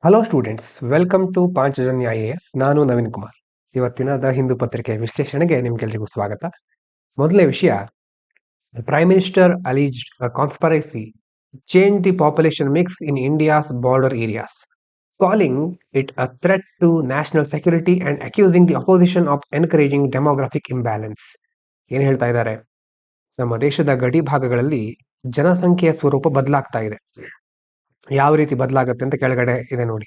Hello students, welcome to Panchajanya IAS. ನಾನು ನವೀನ್ ಕುಮಾರ್. ಇವತ್ತಿನ the Hindu ಪತ್ರಿಕೆ ವಿಶ್ಲೇಷಣೆಗೆ ನಿಮ್ಗೆಲ್ರಿಗೂ ಸ್ವಾಗತ. ಮೊದಲನೇ ವಿಷಯ, prime minister alleged conspiracy change the population mix in India's border areas, calling it a threat to national security and accusing the opposition of encouraging demographic imbalance. ಏನು ಹೇಳ್ತಾ ಇದ್ದಾರೆ? ನಮ್ಮ ದೇಶದ ಗಡಿ ಭಾಗಗಳಲ್ಲಿ ಜನಸಂಖ್ಯೆಯ ಸ್ವರೂಪ ಬದಲಾಗ್ತಾ ಇದೆ. ಯಾವ ರೀತಿ ಬದಲಾಗುತ್ತೆ ಅಂತ ಕೆಳಗಡೆ ಇದೆ ನೋಡಿ.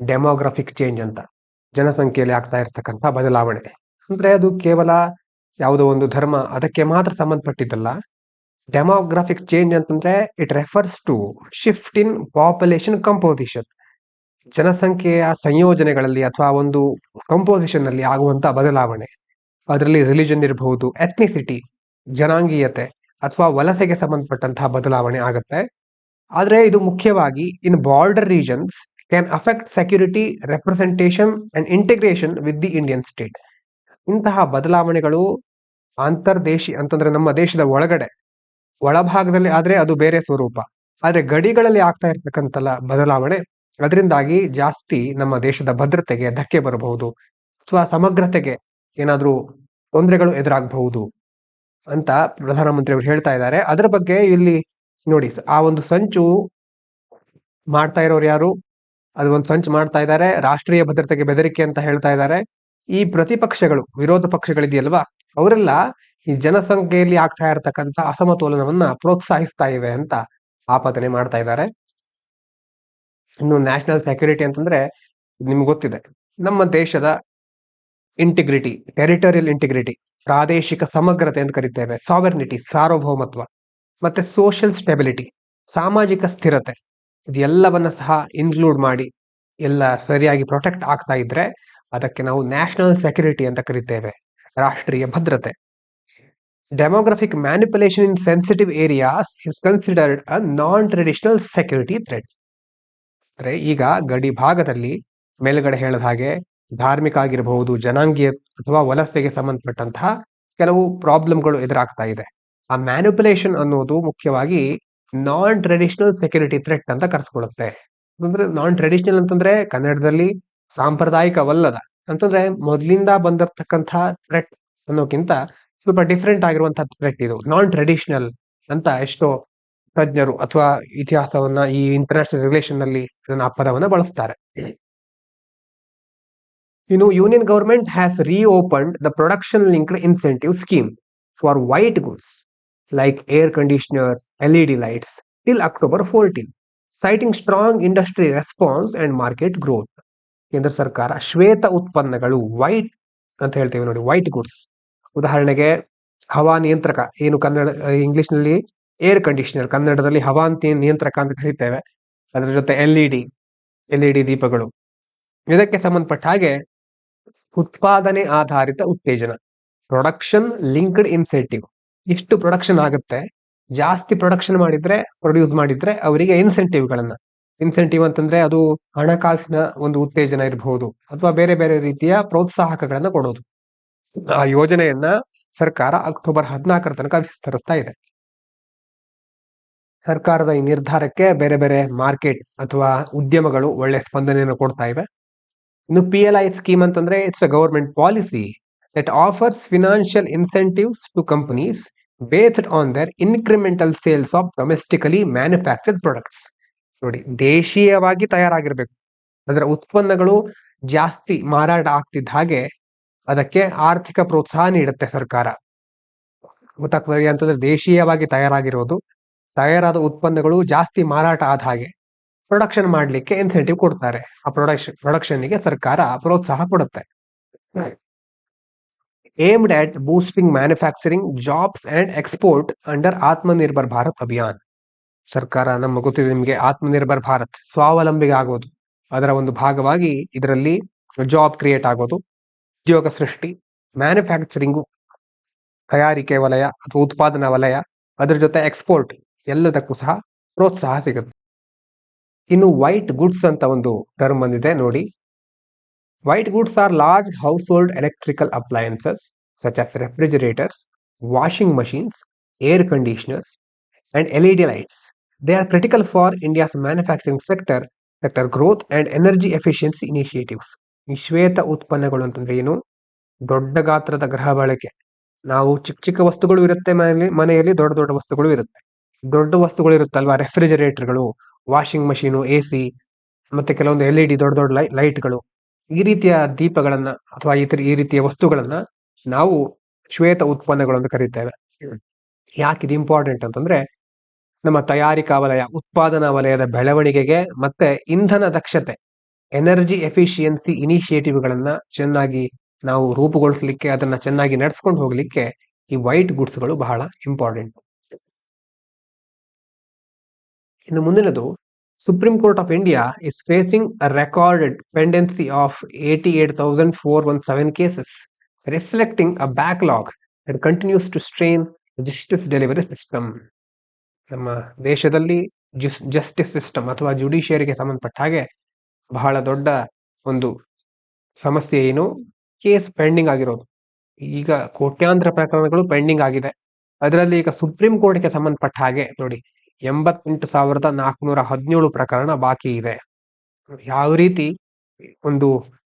ಡೆಮೋಗ್ರಾಫಿಕ್ ಚೇಂಜ್ ಅಂತ, ಜನಸಂಖ್ಯೆಯಲ್ಲಿ ಆಗ್ತಾ ಇರ್ತಕ್ಕಂಥ ಬದಲಾವಣೆ ಅಂದ್ರೆ ಅದು ಕೇವಲ ಯಾವುದೋ ಒಂದು ಧರ್ಮ ಅದಕ್ಕೆ ಮಾತ್ರ ಸಂಬಂಧಪಟ್ಟಿದ್ದಲ್ಲ. ಡೆಮೋಗ್ರಾಫಿಕ್ ಚೇಂಜ್ ಅಂತಂದ್ರೆ it refers to shift in population composition. ಜನಸಂಖ್ಯೆಯ ಸಂಯೋಜನೆಗಳಲ್ಲಿ ಅಥವಾ ಒಂದು ಕಂಪೋಸಿಷನ್ ಅಲ್ಲಿ ಆಗುವಂತ ಬದಲಾವಣೆ. ಅದರಲ್ಲಿ ರಿಲಿಜನ್ ಇರಬಹುದು, ಎಥ್ನಿಸಿಟಿ, ಜನಾಂಗೀಯತೆ ಅಥವಾ ವಲಸೆಗೆ ಸಂಬಂಧಪಟ್ಟಂತಹ ಬದಲಾವಣೆ ಆಗುತ್ತೆ. ಆದ್ರೆ ಇದು ಮುಖ್ಯವಾಗಿ in border regions can affect security, representation and integration with the Indian state. ಇಂತಹ ಬದಲಾವಣೆಗಳು ಅಂತರ್ದೇಶಿ ಅಂತಂದ್ರೆ ನಮ್ಮ ದೇಶದ ಒಳಭಾಗದಲ್ಲಿ ಆದ್ರೆ ಅದು ಬೇರೆ ಸ್ವರೂಪ. ಆದ್ರೆ ಗಡಿಗಳಲ್ಲಿ ಆಗ್ತಾ ಇರ್ತಕ್ಕಂಥ ಬದಲಾವಣೆ, ಅದರಿಂದಾಗಿ ಜಾಸ್ತಿ ನಮ್ಮ ದೇಶದ ಭದ್ರತೆಗೆ ಧಕ್ಕೆ ಬರಬಹುದು ಅಥವಾ ಸಮಗ್ರತೆಗೆ ಏನಾದ್ರೂ ತೊಂದರೆಗಳು ಎದುರಾಗಬಹುದು ಅಂತ ಪ್ರಧಾನಮಂತ್ರಿ ಅವರು ಹೇಳ್ತಾ ಇದ್ದಾರೆ. ಅದರ ಬಗ್ಗೆ ಇಲ್ಲಿ ನೋಡಿ, ಆ ಒಂದು ಸಂಚು ಮಾಡ್ತಾ ಇರೋರು ಯಾರು? ಅದು ಒಂದು ಸಂಚು ಮಾಡ್ತಾ ಇದ್ದಾರೆ, ರಾಷ್ಟ್ರೀಯ ಭದ್ರತೆಗೆ ಬೆದರಿಕೆ ಅಂತ ಹೇಳ್ತಾ ಇದ್ದಾರೆ. ಈ ಪ್ರತಿಪಕ್ಷಗಳು, ವಿರೋಧ ಪಕ್ಷಗಳಿದೆಯಲ್ವಾ, ಅವರೆಲ್ಲ ಈ ಜನಸಂಖ್ಯೆಯಲ್ಲಿ ಆಗ್ತಾ ಇರತಕ್ಕಂತ ಅಸಮತೋಲನವನ್ನ ಪ್ರೋತ್ಸಾಹಿಸ್ತಾ ಇವೆ ಅಂತ ಆಪಾದನೆ ಮಾಡ್ತಾ ಇದ್ದಾರೆ. ಇನ್ನು ನ್ಯಾಷನಲ್ ಸೆಕ್ಯೂರಿಟಿ ಅಂತಂದ್ರೆ ನಿಮ್ಗೆ ಗೊತ್ತಿದೆ, ನಮ್ಮ ದೇಶದ ಇಂಟಿಗ್ರಿಟಿ, ಟೆರಿಟೋರಿಯಲ್ ಇಂಟಿಗ್ರಿಟಿ, ಪ್ರಾದೇಶಿಕ ಸಮಗ್ರತೆ ಅಂತ ಕರಿತೇವೆ, ಸಾವರ್ನಿಟಿ, ಸಾರ್ವಭೌಮತ್ವ, ಮತ್ತೆ ಸೋಷಿಯಲ್ ಸ್ಟೆಬಿಲಿಟಿ, ಸಾಮಾಜಿಕ ಸ್ಥಿರತೆ, ಇದೆಲ್ಲವನ್ನ ಸಹ ಇನ್ಕ್ಲೂಡ್ ಮಾಡಿ ಎಲ್ಲ ಸರಿಯಾಗಿ ಪ್ರೊಟೆಕ್ಟ್ ಆಗ್ತಾ ಇದ್ರೆ ಅದಕ್ಕೆ ನಾವು ನ್ಯಾಷನಲ್ ಸೆಕ್ಯೂರಿಟಿ ಅಂತ ಕರಿತೇವೆ, ರಾಷ್ಟ್ರೀಯ ಭದ್ರತೆ. Demographic manipulation in sensitive areas is considered a non traditional security threat. ಅಂದ್ರೆ ಈಗ ಗಡಿ ಭಾಗದಲ್ಲಿ ಮೇಲ್ಗಡೆ ಹೇಳಿದ ಹಾಗೆ ಧಾರ್ಮಿಕ ಆಗಿರಬಹುದು, ಜನಾಂಗೀಯ ಅಥವಾ ವಲಸೆಗೆ ಸಂಬಂಧಪಟ್ಟಂತಹ ಕೆಲವು ಪ್ರಾಬ್ಲಮ್ಗಳು ಎದುರಾಗ್ತಾ ಇದೆ. ಆ ಮ್ಯಾನಿಪುಲೇಷನ್ ಅನ್ನೋದು ಮುಖ್ಯವಾಗಿ ನಾನ್ ಟ್ರೆಡಿಷನಲ್ ಸೆಕ್ಯೂರಿಟಿ ಥ್ರೆಟ್ ಅಂತ ಕರೆಸ್ಕೊಳ್ಳುತ್ತೆ. ಅಂದ್ರೆ ನಾನ್ ಟ್ರೆಡಿಷನಲ್ ಅಂತಂದ್ರೆ ಕನ್ನಡದಲ್ಲಿ ಸಾಂಪ್ರದಾಯಿಕವಲ್ಲದ ಅಂತಂದ್ರೆ ಮೊದಲಿಂದ ಬಂದಿರತಕ್ಕಂಥ ಥ್ರೆಟ್ ಅನ್ನೋಕ್ಕಿಂತ ಸ್ವಲ್ಪ ಡಿಫ್ರೆಂಟ್ ಆಗಿರುವಂತಹ ಥ್ರೆಟ್ ಇದು. ನಾನ್ ಟ್ರೆಡಿಷನಲ್ ಅಂತ ಎಷ್ಟೋ ತಜ್ಞರು ಅಥವಾ ಇತಿಹಾಸವನ್ನ, ಈ ಇಂಟರ್ನ್ಯಾಷನಲ್ ರಿಲೇಷನ್ ನಲ್ಲಿ ಇದನ್ನ ಪದವನ್ನ ಬಳಸ್ತಾರೆ. ಇನ್ನು union government has reopened the production linked incentive scheme for white goods like air conditioners, LED lights till October 14, citing strong industry response and market growth. ಕೇಂದ್ರ ಸರ್ಕಾರ ಶ್ವೇತ ಉತ್ಪನ್ನಗಳು, ವೈಟ್ ಅಂತ ಹೇಳ್ತೇವೆ ನೋಡಿ, ವೈಟ್ ಗುಡ್ಸ್, ಉದಾಹರಣೆಗೆ ಹವಾ ನಿಯಂತ್ರಕ, ಏನು ಕನ್ನಡ ಇಂಗ್ಲಿಷ್ ನಲ್ಲಿ ಏರ್ ಕಂಡೀಷನರ್, ಕನ್ನಡದಲ್ಲಿ ಹವಾ ನಿಯಂತ್ರಕ ಅಂತ ಕರಿತೇವೆ. ಅದರ ಜೊತೆ ಎಲ್ ಇ ಡಿ ದೀಪಗಳು, ಇದಕ್ಕೆ ಸಂಬಂಧಪಟ್ಟ ಹಾಗೆ ಉತ್ಪಾದನೆ ಆಧಾರಿತ ಉತ್ತೇಜನ, ಪ್ರೊಡಕ್ಷನ್ ಲಿಂಕ್ಡ್ ಇನ್ಸೆಂಟಿವ್. ಎಷ್ಟು ಪ್ರೊಡಕ್ಷನ್ ಆಗುತ್ತೆ, ಜಾಸ್ತಿ ಪ್ರೊಡ್ಯೂಸ್ ಮಾಡಿದ್ರೆ ಅವರಿಗೆ ಇನ್ಸೆಂಟಿವ್ ಅಂತಂದ್ರೆ ಅದು ಹಣಕಾಸಿನ ಒಂದು ಉತ್ತೇಜನ ಇರಬಹುದು ಅಥವಾ ಬೇರೆ ಬೇರೆ ರೀತಿಯ ಪ್ರೋತ್ಸಾಹಕಗಳನ್ನ ಕೊಡೋದು. ಆ ಯೋಜನೆಯನ್ನ ಸರ್ಕಾರ ಅಕ್ಟೋಬರ್ 14 ತನಕ ವಿಸ್ತರಿಸ್ತಾ ಇದೆ. ಸರ್ಕಾರದ ಈ ನಿರ್ಧಾರಕ್ಕೆ ಬೇರೆ ಬೇರೆ ಮಾರ್ಕೆಟ್ ಅಥವಾ ಉದ್ಯಮಗಳು ಒಳ್ಳೆ ಸ್ಪಂದನೆಯನ್ನು ಕೊಡ್ತಾ ಇವೆ. ಇನ್ನು PLI ಸ್ಕೀಮ್ ಅಂತಂದ್ರೆ it's a government policy that offers financial incentives to companies based on their incremental sales of domestically manufactured products. ನೋಡಿ, ದೇಶೀಯವಾಗಿ ತಯಾರಾಗಿರ್ಬೇಕು, ಅದರ ಉತ್ಪನ್ನಗಳು ಜಾಸ್ತಿ ಮಾರಾಟ ಆಗ್ತಿದ್ದ ಹಾಗೆ ಅದಕ್ಕೆ ಆರ್ಥಿಕ ಪ್ರೋತ್ಸಾಹ ನೀಡುತ್ತೆ ಸರ್ಕಾರ. ಗೊತ್ತಾಗ್ತದೆ ಅಂತಂದ್ರೆ ದೇಶೀಯವಾಗಿ ತಯಾರಾದ ಉತ್ಪನ್ನಗಳು ಜಾಸ್ತಿ ಮಾರಾಟ ಆದ ಹಾಗೆ ಪ್ರೊಡಕ್ಷನ್ ಮಾಡ್ಲಿಕ್ಕೆ ಇನ್ಸೆಂಟಿವ್ ಕೊಡ್ತಾರೆ. ಆ ಪ್ರೊಡಕ್ಷನ್ಗೆ ಸರ್ಕಾರ ಪ್ರೋತ್ಸಾಹ ಕೊಡುತ್ತೆ. Aimed at boosting manufacturing jobs and export under Atmanirbhar Bharat Abhiyan. ಸರ್ಕಾರ, ನಮ್ಗೆ ಗೊತ್ತಿದೆ ನಿಮ್ಗೆ, ಆತ್ಮನಿರ್ಭರ್ ಭಾರತ್, ಸ್ವಾವಲಂಬಿ ಆಗೋದು, ಅದರ ಒಂದು ಭಾಗವಾಗಿ ಇದರಲ್ಲಿ ಜಾಬ್ ಕ್ರಿಯೇಟ್ ಆಗೋದು, ಉದ್ಯೋಗ ಸೃಷ್ಟಿ, ಮ್ಯಾನುಫ್ಯಾಕ್ಚರಿಂಗು, ತಯಾರಿಕೆ ವಲಯ ಅಥವಾ ಉತ್ಪಾದನಾ ವಲಯ, ಅದ್ರ ಜೊತೆ ಎಕ್ಸ್ಪೋರ್ಟ್, ಎಲ್ಲದಕ್ಕೂ ಸಹ ಪ್ರೋತ್ಸಾಹ ಸಿಗುತ್ತೆ. ಇನ್ನು ವೈಟ್ ಗುಡ್ಸ್ ಅಂತ ಒಂದು ಟರ್ಮ್ ಬಂದಿದೆ ನೋಡಿ. White goods are large household electrical appliances such as refrigerators, washing machines, air conditioners and LED lights. They are critical for India's manufacturing sector sector growth and energy efficiency initiatives. ಈ ಶ್ವೇತ ಉತ್ಪನ್ನಗಳು ಅಂತಂದ್ರೆ ಏನು? ದೊಡ್ಡ ಗಾತ್ರದ ಗೃಹ ಬಳಕೆ. ನಾವು ಚಿಕ್ಕ ಚಿಕ್ಕ ವಸ್ತುಗಳು ಇರುತ್ತೆ ಮನೆಯಲ್ಲಿ ದೊಡ್ಡ ದೊಡ್ಡ ವಸ್ತುಗಳು ಇರುತ್ತೆ. ದೊಡ್ಡ ವಸ್ತುಗಳು ಇರುತ್ತಲ್ವಾ, ರೆಫ್ರಿಜರೇಟರ್ಗಳು, ವಾಷಿಂಗ್ ಮಷೀನು, AC, ಮತ್ತೆ ಕೆಲವೊಂದು LED ದೊಡ್ಡ ದೊಡ್ಡ ಲೈಟ್ಗಳು, ಈ ರೀತಿಯ ದೀಪಗಳನ್ನ ಅಥವಾ ಈ ರೀತಿಯ ವಸ್ತುಗಳನ್ನ ನಾವು ಶ್ವೇತ ಉತ್ಪನ್ನಗಳು ಅಂತ ಕರೀತೇವೆ. ಯಾಕೆ ಇದು ಇಂಪಾರ್ಟೆಂಟ್ ಅಂತಂದ್ರೆ, ನಮ್ಮ ತಯಾರಿಕಾ ವಲಯ, ಉತ್ಪಾದನಾ ವಲಯದ ಬೆಳವಣಿಗೆಗೆ ಮತ್ತೆ ಇಂಧನ ದಕ್ಷತೆ, ಎನರ್ಜಿ ಎಫಿಷಿಯನ್ಸಿ ಇನಿಷಿಯೇಟಿವ್ಗಳನ್ನ ಚೆನ್ನಾಗಿ ನಾವು ರೂಪುಗೊಳಿಸಲಿಕ್ಕೆ, ಅದನ್ನ ಚೆನ್ನಾಗಿ ನಡೆಸ್ಕೊಂಡು ಹೋಗ್ಲಿಕ್ಕೆ ಈ ವೈಟ್ ಗುಡ್ಸ್ಗಳು ಬಹಳ ಇಂಪಾರ್ಟೆಂಟ್. ಇನ್ನು ಮುಂದಿನದು, supreme court of India is facing a recorded pendency of 88,417 cases, reflecting a backlog that continues to strain the justice delivery system. ನಮ್ಮ ದೇಶದಲ್ಲಿ ಜಸ್ಟಿಸ್ ಸಿಸ್ಟಮ್ ಅಥವಾ ಜುಡಿಷಿಯರಿಗೆ ಸಂಬಂಧಪಟ್ಟ ಹಾಗೆ ಬಹಳ ದೊಡ್ಡ ಒಂದು ಸಮಸ್ಯೆ ಏನು? ಕೇಸ್ ಪೆಂಡಿಂಗ್ ಆಗಿರೋದು. ಈಗ ಕೋಟ್ಯಾಂತರ ಪ್ರಕರಣಗಳು ಪೆಂಡಿಂಗ್ ಆಗಿದೆ. ಅದರಲ್ಲಿ ಈಗ ಸುಪ್ರೀಂ ಕೋರ್ಟ್ಗೆ ಸಂಬಂಧಪಟ್ಟ ಹಾಗೆ ನೋಡಿ 88,417 ಪ್ರಕರಣ ಬಾಕಿ ಇದೆ. ಯಾವ ರೀತಿ ಒಂದು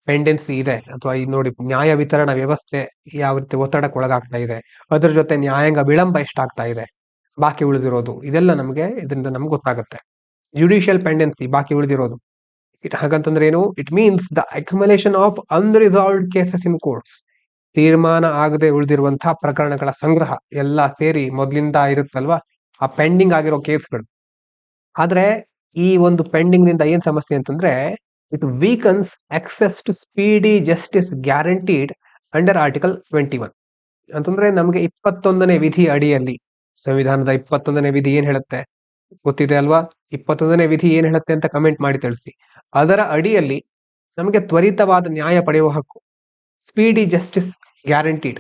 ಪೆಂಡೆನ್ಸಿ ಇದೆ, ಅಥವಾ ಈ ನೋಡಿ ನ್ಯಾಯ ವಿತರಣಾ ವ್ಯವಸ್ಥೆ ಯಾವ ರೀತಿ ಒತ್ತಡಕ್ಕೆ ಒಳಗಾಗ್ತಾ ಇದೆ, ಅದ್ರ ಜೊತೆ ನ್ಯಾಯಾಂಗ ವಿಳಂಬ ಎಷ್ಟಾಗ್ತಾ ಇದೆ, ಬಾಕಿ ಉಳಿದಿರೋದು, ಇದೆಲ್ಲ ಇದರಿಂದ ನಮ್ಗೆ ಗೊತ್ತಾಗುತ್ತೆ. ಜುಡಿಷಿಯಲ್ ಪೆಂಡೆನ್ಸಿ ಬಾಕಿ ಉಳಿದಿರೋದು, ಹಾಗಂತಂದ್ರೆ ಏನು? It means the accumulation of unresolved cases in courts. ತೀರ್ಮಾನ ಆಗದೆ ಉಳಿದಿರುವಂತಹ ಪ್ರಕರಣಗಳ ಸಂಗ್ರಹ ಎಲ್ಲ ಸೇರಿ ಮೊದಲಿಂದ ಇರುತ್ತಲ್ವಾ, ಆ ಪೆಂಡಿಂಗ್ ಆಗಿರೋ ಕೇಸ್ಗಳು. ಆದ್ರೆ ಈ ಒಂದು ಪೆಂಡಿಂಗ್ ನಿಂದ ಏನ್ ಸಮಸ್ಯೆ ಅಂತಂದ್ರೆ, it weakens access to speedy justice guaranteed under article 21. ಅಂತಂದ್ರೆ ನಮಗೆ 21ನೇ ವಿಧಿ ಅಡಿಯಲ್ಲಿ, ಸಂವಿಧಾನದ 21ನೇ ವಿಧಿ ಏನ್ ಹೇಳುತ್ತೆ ಗೊತ್ತಿದೆ ಅಲ್ವಾ? 21ನೇ ವಿಧಿ ಏನ್ ಹೇಳುತ್ತೆ ಅಂತ ಕಮೆಂಟ್ ಮಾಡಿ ತಿಳಿಸಿ. ಅದರ ಅಡಿಯಲ್ಲಿ ನಮಗೆ ತ್ವರಿತವಾದ ನ್ಯಾಯ ಪಡೆಯುವ ಹಕ್ಕು, ಸ್ಪೀಡಿ ಜಸ್ಟಿಸ್ ಗ್ಯಾರಂಟೀಡ್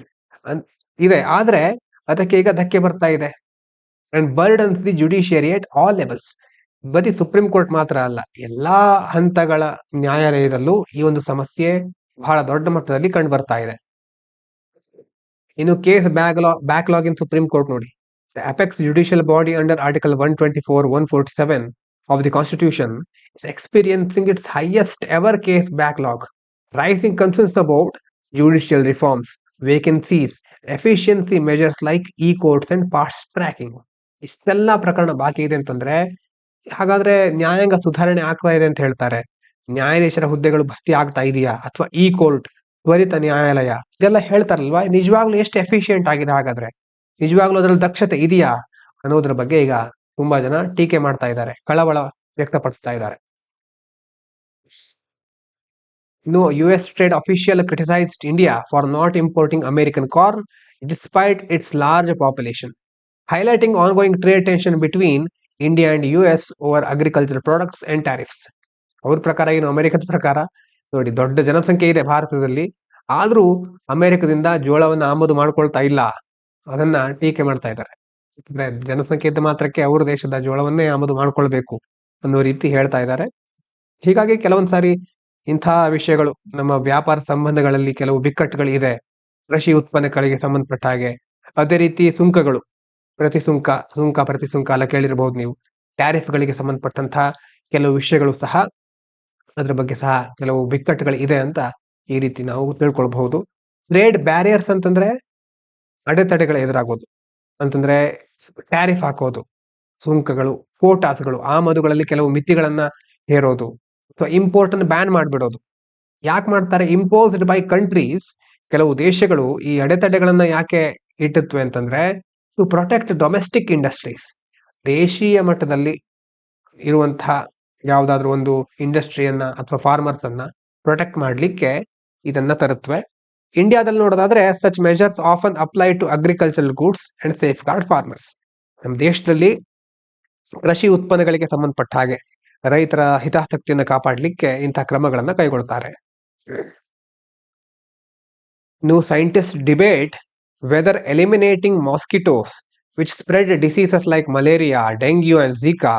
ಇದೆ. ಆದ್ರೆ ಅದಕ್ಕೆ ಈಗ ಧಕ್ಕೆ ಬರ್ತಾ ಇದೆ. And burdens the judiciary at all levels. ಬರೀ ಸುಪ್ರೀಂ ಕೋರ್ಟ್ ಮಾತ್ರ ಅಲ್ಲ, ಎಲ್ಲಾ ಹಂತಗಳ ನ್ಯಾಯಾಲಯದಲ್ಲೂ ಈ ಒಂದು ಸಮಸ್ಯೆ ಬಹಳ ದೊಡ್ಡ ಮಟ್ಟದಲ್ಲಿ ಕಂಡು ಬರ್ತಾ ಇದೆ. ಇನ್ನು ಕೇಸ್ ಬ್ಯಾಕ್ಲಾಗ್ ಇನ್ ಸುಪ್ರೀಂ ಕೋರ್ಟ್ ನೋಡಿ. The apex judicial body under Article 124, 147 of the Constitution is experiencing its highest ever case backlog, rising concerns about judicial reforms, vacancies, efficiency measures like e-courts and fast tracking. ಇಷ್ಟೆಲ್ಲ ಪ್ರಕರಣ ಬಾಕಿ ಇದೆ ಅಂತಂದ್ರೆ, ಹಾಗಾದ್ರೆ ನ್ಯಾಯಾಂಗ ಸುಧಾರಣೆ ಆಗ್ತಾ ಇದೆ ಅಂತ ಹೇಳ್ತಾರೆ. ನ್ಯಾಯಾಧೀಶರ ಹುದ್ದೆಗಳು ಭರ್ತಿ ಆಗ್ತಾ ಇದೆಯಾ, ಅಥವಾ ಕೋರ್ಟ್, ತ್ವರಿತ ನ್ಯಾಯಾಲಯ, ಇದೆಲ್ಲ ಹೇಳ್ತಾರಲ್ವಾ, ನಿಜವಾಗ್ಲೂ ಎಷ್ಟು ಎಫಿಷಿಯಂಟ್ ಆಗಿದೆ, ಹಾಗಾದ್ರೆ ನಿಜವಾಗ್ಲೂ ಅದರಲ್ಲಿ ದಕ್ಷತೆ ಇದೆಯಾ ಅನ್ನೋದ್ರ ಬಗ್ಗೆ ಈಗ ತುಂಬಾ ಜನ ಟೀಕೆ ಮಾಡ್ತಾ ಇದ್ದಾರೆ, ಕಳವಳ ವ್ಯಕ್ತಪಡಿಸ್ತಾ ಇದ್ದಾರೆ. ಇನ್ನು US trade official criticized India for not importing American corn despite its large population, highlighting ongoing trade tension between India and US over agricultural products and tariffs. ಅವ್ರ ಪ್ರಕಾರ ಏನು? ಅಮೆರಿಕದ ಪ್ರಕಾರ ನೋಡಿ, ದೊಡ್ಡ ಜನಸಂಖ್ಯೆ ಇದೆ ಭಾರತದಲ್ಲಿ, ಆದ್ರೂ ಅಮೆರಿಕದಿಂದ ಜೋಳವನ್ನು ಆಮದು ಮಾಡ್ಕೊಳ್ತಾ ಇಲ್ಲ, ಅದನ್ನ ಟೀಕೆ ಮಾಡ್ತಾ ಇದ್ದಾರೆ. ಜನಸಂಖ್ಯೆ ಇದ್ದ ಮಾತ್ರಕ್ಕೆ ಅವ್ರ ದೇಶದ ಜೋಳವನ್ನೇ ಆಮದು ಮಾಡ್ಕೊಳ್ಬೇಕು ಅನ್ನೋ ರೀತಿ ಹೇಳ್ತಾ ಇದ್ದಾರೆ. ಹೀಗಾಗಿ ಕೆಲವೊಂದ್ಸಾರಿ ಇಂತಹ ವಿಷಯಗಳು ನಮ್ಮ ವ್ಯಾಪಾರ ಸಂಬಂಧಗಳಲ್ಲಿ ಕೆಲವು ಬಿಕ್ಕಟ್ಟುಗಳು ಇದೆ, ಕೃಷಿ ಉತ್ಪನ್ನಗಳಿಗೆ ಸಂಬಂಧಪಟ್ಟ ಹಾಗೆ. ಅದೇ ರೀತಿ ಸುಂಕಗಳು, ಪ್ರತಿಸುಂಕ ಎಲ್ಲ ಕೇಳಿರಬಹುದು ನೀವು. ಟ್ಯಾರಿಫ್ಗಳಿಗೆ ಸಂಬಂಧಪಟ್ಟಂತಹ ಕೆಲವು ವಿಷಯಗಳು ಸಹ, ಅದ್ರ ಬಗ್ಗೆ ಸಹ ಕೆಲವು ಬಿಕ್ಕಟ್ಟುಗಳು ಇದೆ ಅಂತ ಈ ರೀತಿ ನಾವು ತಿಳ್ಕೊಳ್ಬಹುದು. ಟ್ರೇಡ್ ಬ್ಯಾರಿಯರ್ಸ್ ಅಂತಂದ್ರೆ ಅಡೆತಡೆಗಳ ಎದುರಾಗೋದು, ಅಂತಂದ್ರೆ ಟ್ಯಾರಿಫ್ ಹಾಕೋದು, ಸುಂಕಗಳು, ಕೋಟಾಸ್ಗಳು, ಆಮದುಗಳಲ್ಲಿ ಕೆಲವು ಮಿತಿಗಳನ್ನ ಹೇರೋದು, ಅಥವಾ ಇಂಪೋರ್ಟ್ ಅನ್ನು ಬ್ಯಾನ್ ಮಾಡ್ಬಿಡೋದು. ಯಾಕೆ ಮಾಡ್ತಾರೆ? Imposed by countries. ಕೆಲವು ದೇಶಗಳು ಈ ಅಡೆತಡೆಗಳನ್ನ ಯಾಕೆ ಇಟ್ಟುತ್ತವೆ ಅಂತಂದ್ರೆ, ಟು ಪ್ರೊಟೆಕ್ಟ್ ಡೊಮೆಸ್ಟಿಕ್ ಇಂಡಸ್ಟ್ರೀಸ್. ದೇಶೀಯ ಮಟ್ಟದಲ್ಲಿ ಇರುವಂತಹ ಯಾವ್ದಾದ್ರು ಒಂದು ಇಂಡಸ್ಟ್ರಿಯನ್ನ ಅಥವಾ ಫಾರ್ಮರ್ಸ್ ಅನ್ನ ಪ್ರೊಟೆಕ್ಟ್ ಮಾಡ್ಲಿಕ್ಕೆ ಇದನ್ನ ತರುತ್ತವೆ. ಇಂಡಿಯಾದಲ್ಲಿ ನೋಡೋದಾದ್ರೆ, such measures often apply to agricultural goods and safeguard farmers. ನಮ್ಮ ದೇಶದಲ್ಲಿ ಕೃಷಿ ಉತ್ಪನ್ನಗಳಿಗೆ ಸಂಬಂಧಪಟ್ಟ ಹಾಗೆ ರೈತರ ಹಿತಾಸಕ್ತಿಯನ್ನು ಕಾಪಾಡಲಿಕ್ಕೆ ಇಂತಹ ಕ್ರಮಗಳನ್ನ ಕೈಗೊಳ್ತಾರೆ. New scientists debate whether eliminating mosquitoes which spread diseases like malaria, dengue and Zika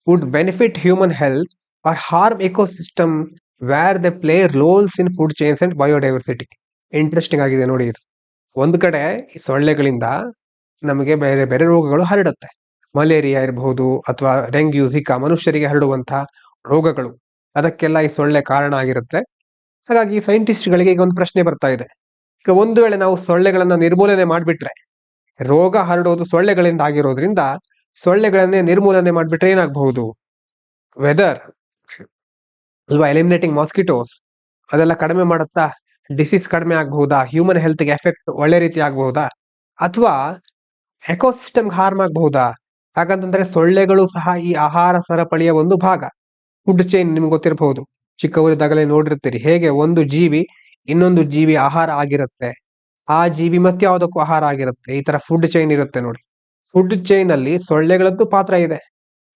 would benefit human health or harm ecosystem where they play roles in food chains and biodiversity. Interesting ಆಗಿದೆ ನೋಡಿ ಇದು. ಒಂದು ಕಡೆ ಈ ಸೊಳ್ಳೆಗಳಿಂದ ನಮಗೆ ಬೇರೆ ಬೇರೆ ರೋಗಗಳು ಹರಡುತ್ತೆ. ಮಲೇರಿಯಾ ಇರಬಹುದು, ಅಥವಾ ಡೆಂಗ್ಯೂ, ಝಿಕಾ, ಮನುಷ್ಯರಿಗೆ ಹರಡುವಂತಹ ರೋಗಗಳು ಅದಕ್ಕೆಲ್ಲ ಈ ಸೊಳ್ಳೆ ಕಾರಣ ಆಗಿರುತ್ತೆ. ಹಾಗಾಗಿ ಸೈಂಟಿಸ್ಟ್ಗಳಿಗೆ ಈಗ ಒಂದು ಪ್ರಶ್ನೆ ಬರ್ತಾ ಇದೆ. ಈಗ ಒಂದು ವೇಳೆ ನಾವು ಸೊಳ್ಳೆಗಳನ್ನ ನಿರ್ಮೂಲನೆ ಮಾಡಿಬಿಟ್ರೆ, ರೋಗ ಹರಡೋದು ಸೊಳ್ಳೆಗಳಿಂದ ಆಗಿರೋದ್ರಿಂದ ಸೊಳ್ಳೆಗಳನ್ನೇ ನಿರ್ಮೂಲನೆ ಮಾಡಿಬಿಟ್ರೆ ಏನಾಗಬಹುದು? ವೆದರ್ ಅಲ್ವಾ, ಎಲಿಮಿನೇಟಿಂಗ್ ಮಾಸ್ಕಿಟೋಸ್ ಅದೆಲ್ಲ ಕಡಿಮೆ ಮಾಡುತ್ತಾ ಡಿಸೀಸ್ ಕಡಿಮೆ ಆಗಬಹುದಾ? ಹ್ಯೂಮನ್ ಹೆಲ್ತ್ಗೆ ಎಫೆಕ್ಟ್ ಒಳ್ಳೆ ರೀತಿ ಆಗಬಹುದಾ? ಅಥವಾ ಎಕೋಸಿಸ್ಟಮ್ಗೆ ಹಾರ್ಮ್ ಆಗಬಹುದಾ? ಹಾಗಂತಂದ್ರೆ ಸೊಳ್ಳೆಗಳು ಸಹ ಈ ಆಹಾರ ಸರಪಳಿಯ ಒಂದು ಭಾಗ. ಫುಡ್ ಚೈನ್ ನಿಮ್ಗೆ ಗೊತ್ತಿರಬಹುದು, ಚಿಕ್ಕವರಿದ್ದಾಗಲೇ ನೋಡಿರ್ತೀರಿ ಹೇಗೆ ಒಂದು ಜೀವಿ ಇನ್ನೊಂದು ಜೀವಿ ಆಹಾರ ಆಗಿರುತ್ತೆ, ಆ ಜೀವಿ ಮತ್ಯಾವುದಕ್ಕೂ ಆಹಾರ ಆಗಿರುತ್ತೆ. ಈ ತರ ಫುಡ್ ಚೈನ್ ಇರುತ್ತೆ ನೋಡಿ. ಫುಡ್ ಚೈನ್ ಅಲ್ಲಿ ಸೊಳ್ಳೆಗಳದ್ದು ಪಾತ್ರ ಇದೆ.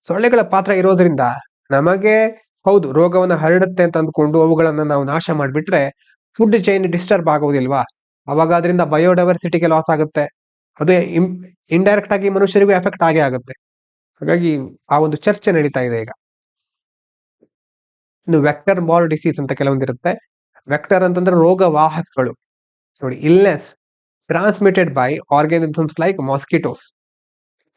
ಸೊಳ್ಳೆಗಳ ಪಾತ್ರ ಇರೋದ್ರಿಂದ ನಮಗೆ ಹೌದು ರೋಗವನ್ನ ಹರಡುತ್ತೆ ಅಂತ ಅಂದ್ಕೊಂಡು ಅವುಗಳನ್ನ ನಾವು ನಾಶ ಮಾಡಿಬಿಟ್ರೆ ಫುಡ್ ಚೈನ್ ಡಿಸ್ಟರ್ಬ್ ಆಗೋದಿಲ್ವಾ? ಅವಾಗ ಅದರಿಂದ ಬಯೋಡೈವರ್ಸಿಟಿಗೆ ಲಾಸ್ ಆಗುತ್ತೆ. ಅದೇ ಇಂಡೈರೆಕ್ಟ್ ಆಗಿ ಮನುಷ್ಯರಿಗೂ ಎಫೆಕ್ಟ್ ಆಗೇ ಆಗುತ್ತೆ. ಹಾಗಾಗಿ ಆ ಒಂದು ಚರ್ಚೆ ನಡೀತಾ ಇದೆ ಈಗ. ಇನ್ನು ವೆಕ್ಟರ್ ಬಾರ್ನ್ ಡಿಸೀಸ್ ಅಂತ ಕೆಲವೊಂದಿರುತ್ತೆ. ವೆಕ್ಟರ್ ಅಂತಂದ್ರೆ ರೋಗ ವಾಹಕಗಳು ನೋಡಿ. Illness transmitted by organisms like mosquitoes.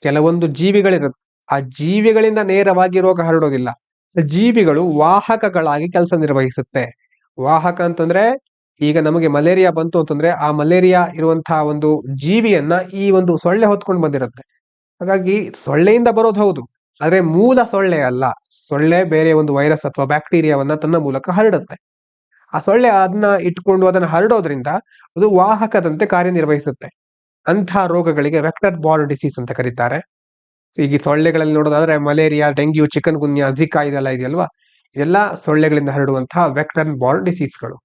ಕೆಲವೊಂದು ಜೀವಿಗಳಿರುತ್ತೆ, ಆ ಜೀವಿಗಳಿಂದ ನೇರವಾಗಿ ರೋಗ ಹರಡೋದಿಲ್ಲ. ಜೀವಿಗಳು ವಾಹಕಗಳಾಗಿ ಕೆಲಸ ನಿರ್ವಹಿಸುತ್ತೆ. ವಾಹಕ ಅಂತಂದ್ರೆ ಈಗ ನಮಗೆ ಮಲೇರಿಯಾ ಬಂತು ಅಂತಂದ್ರೆ ಆ ಮಲೇರಿಯಾ ಇರುವಂತಹ ಒಂದು ಜೀವಿಯನ್ನ ಈ ಒಂದು ಸೊಳ್ಳೆ ಹೊತ್ಕೊಂಡು ಬಂದಿರುತ್ತೆ. ಹಾಗಾಗಿ ಸೊಳ್ಳೆಯಿಂದ ಬರೋದು ಹೌದು, ಆದ್ರೆ ಮೂಲ ಸೊಳ್ಳೆ ಅಲ್ಲ. ಸೊಳ್ಳೆ ಬೇರೆ ಒಂದು ವೈರಸ್ ಅಥವಾ ಬ್ಯಾಕ್ಟೀರಿಯಾವನ್ನ ತನ್ನ ಮೂಲಕ ಹರಡುತ್ತೆ. ಆ ಸೊಳ್ಳೆ ಅದನ್ನ ಇಟ್ಕೊಂಡು ಅದನ್ನ ಹರಡೋದ್ರಿಂದ ಅದು ವಾಹಕದಂತೆ ಕಾರ್ಯನಿರ್ವಹಿಸುತ್ತೆ. ಅಂತಹ ರೋಗಗಳಿಗೆ ವೆಕ್ಟರ್ ಬಾರ್ನ್ ಡಿಸೀಸ್ ಅಂತ ಕರೀತಾರೆ. ಈಗ ಈ ಸೊಳ್ಳೆಗಳಲ್ಲಿ ನೋಡೋದಾದ್ರೆ malaria, dengue, chikungunya, Zika ಇದೆಲ್ಲ ಇದೆಯಲ್ವಾ, ಇದೆಲ್ಲ ಸೊಳ್ಳೆಗಳಿಂದ ಹರಡುವಂತಹ ವೆಕ್ಟರ್ ಬಾರ್ನ್ ಡಿಸೀಸ್ಗಳು.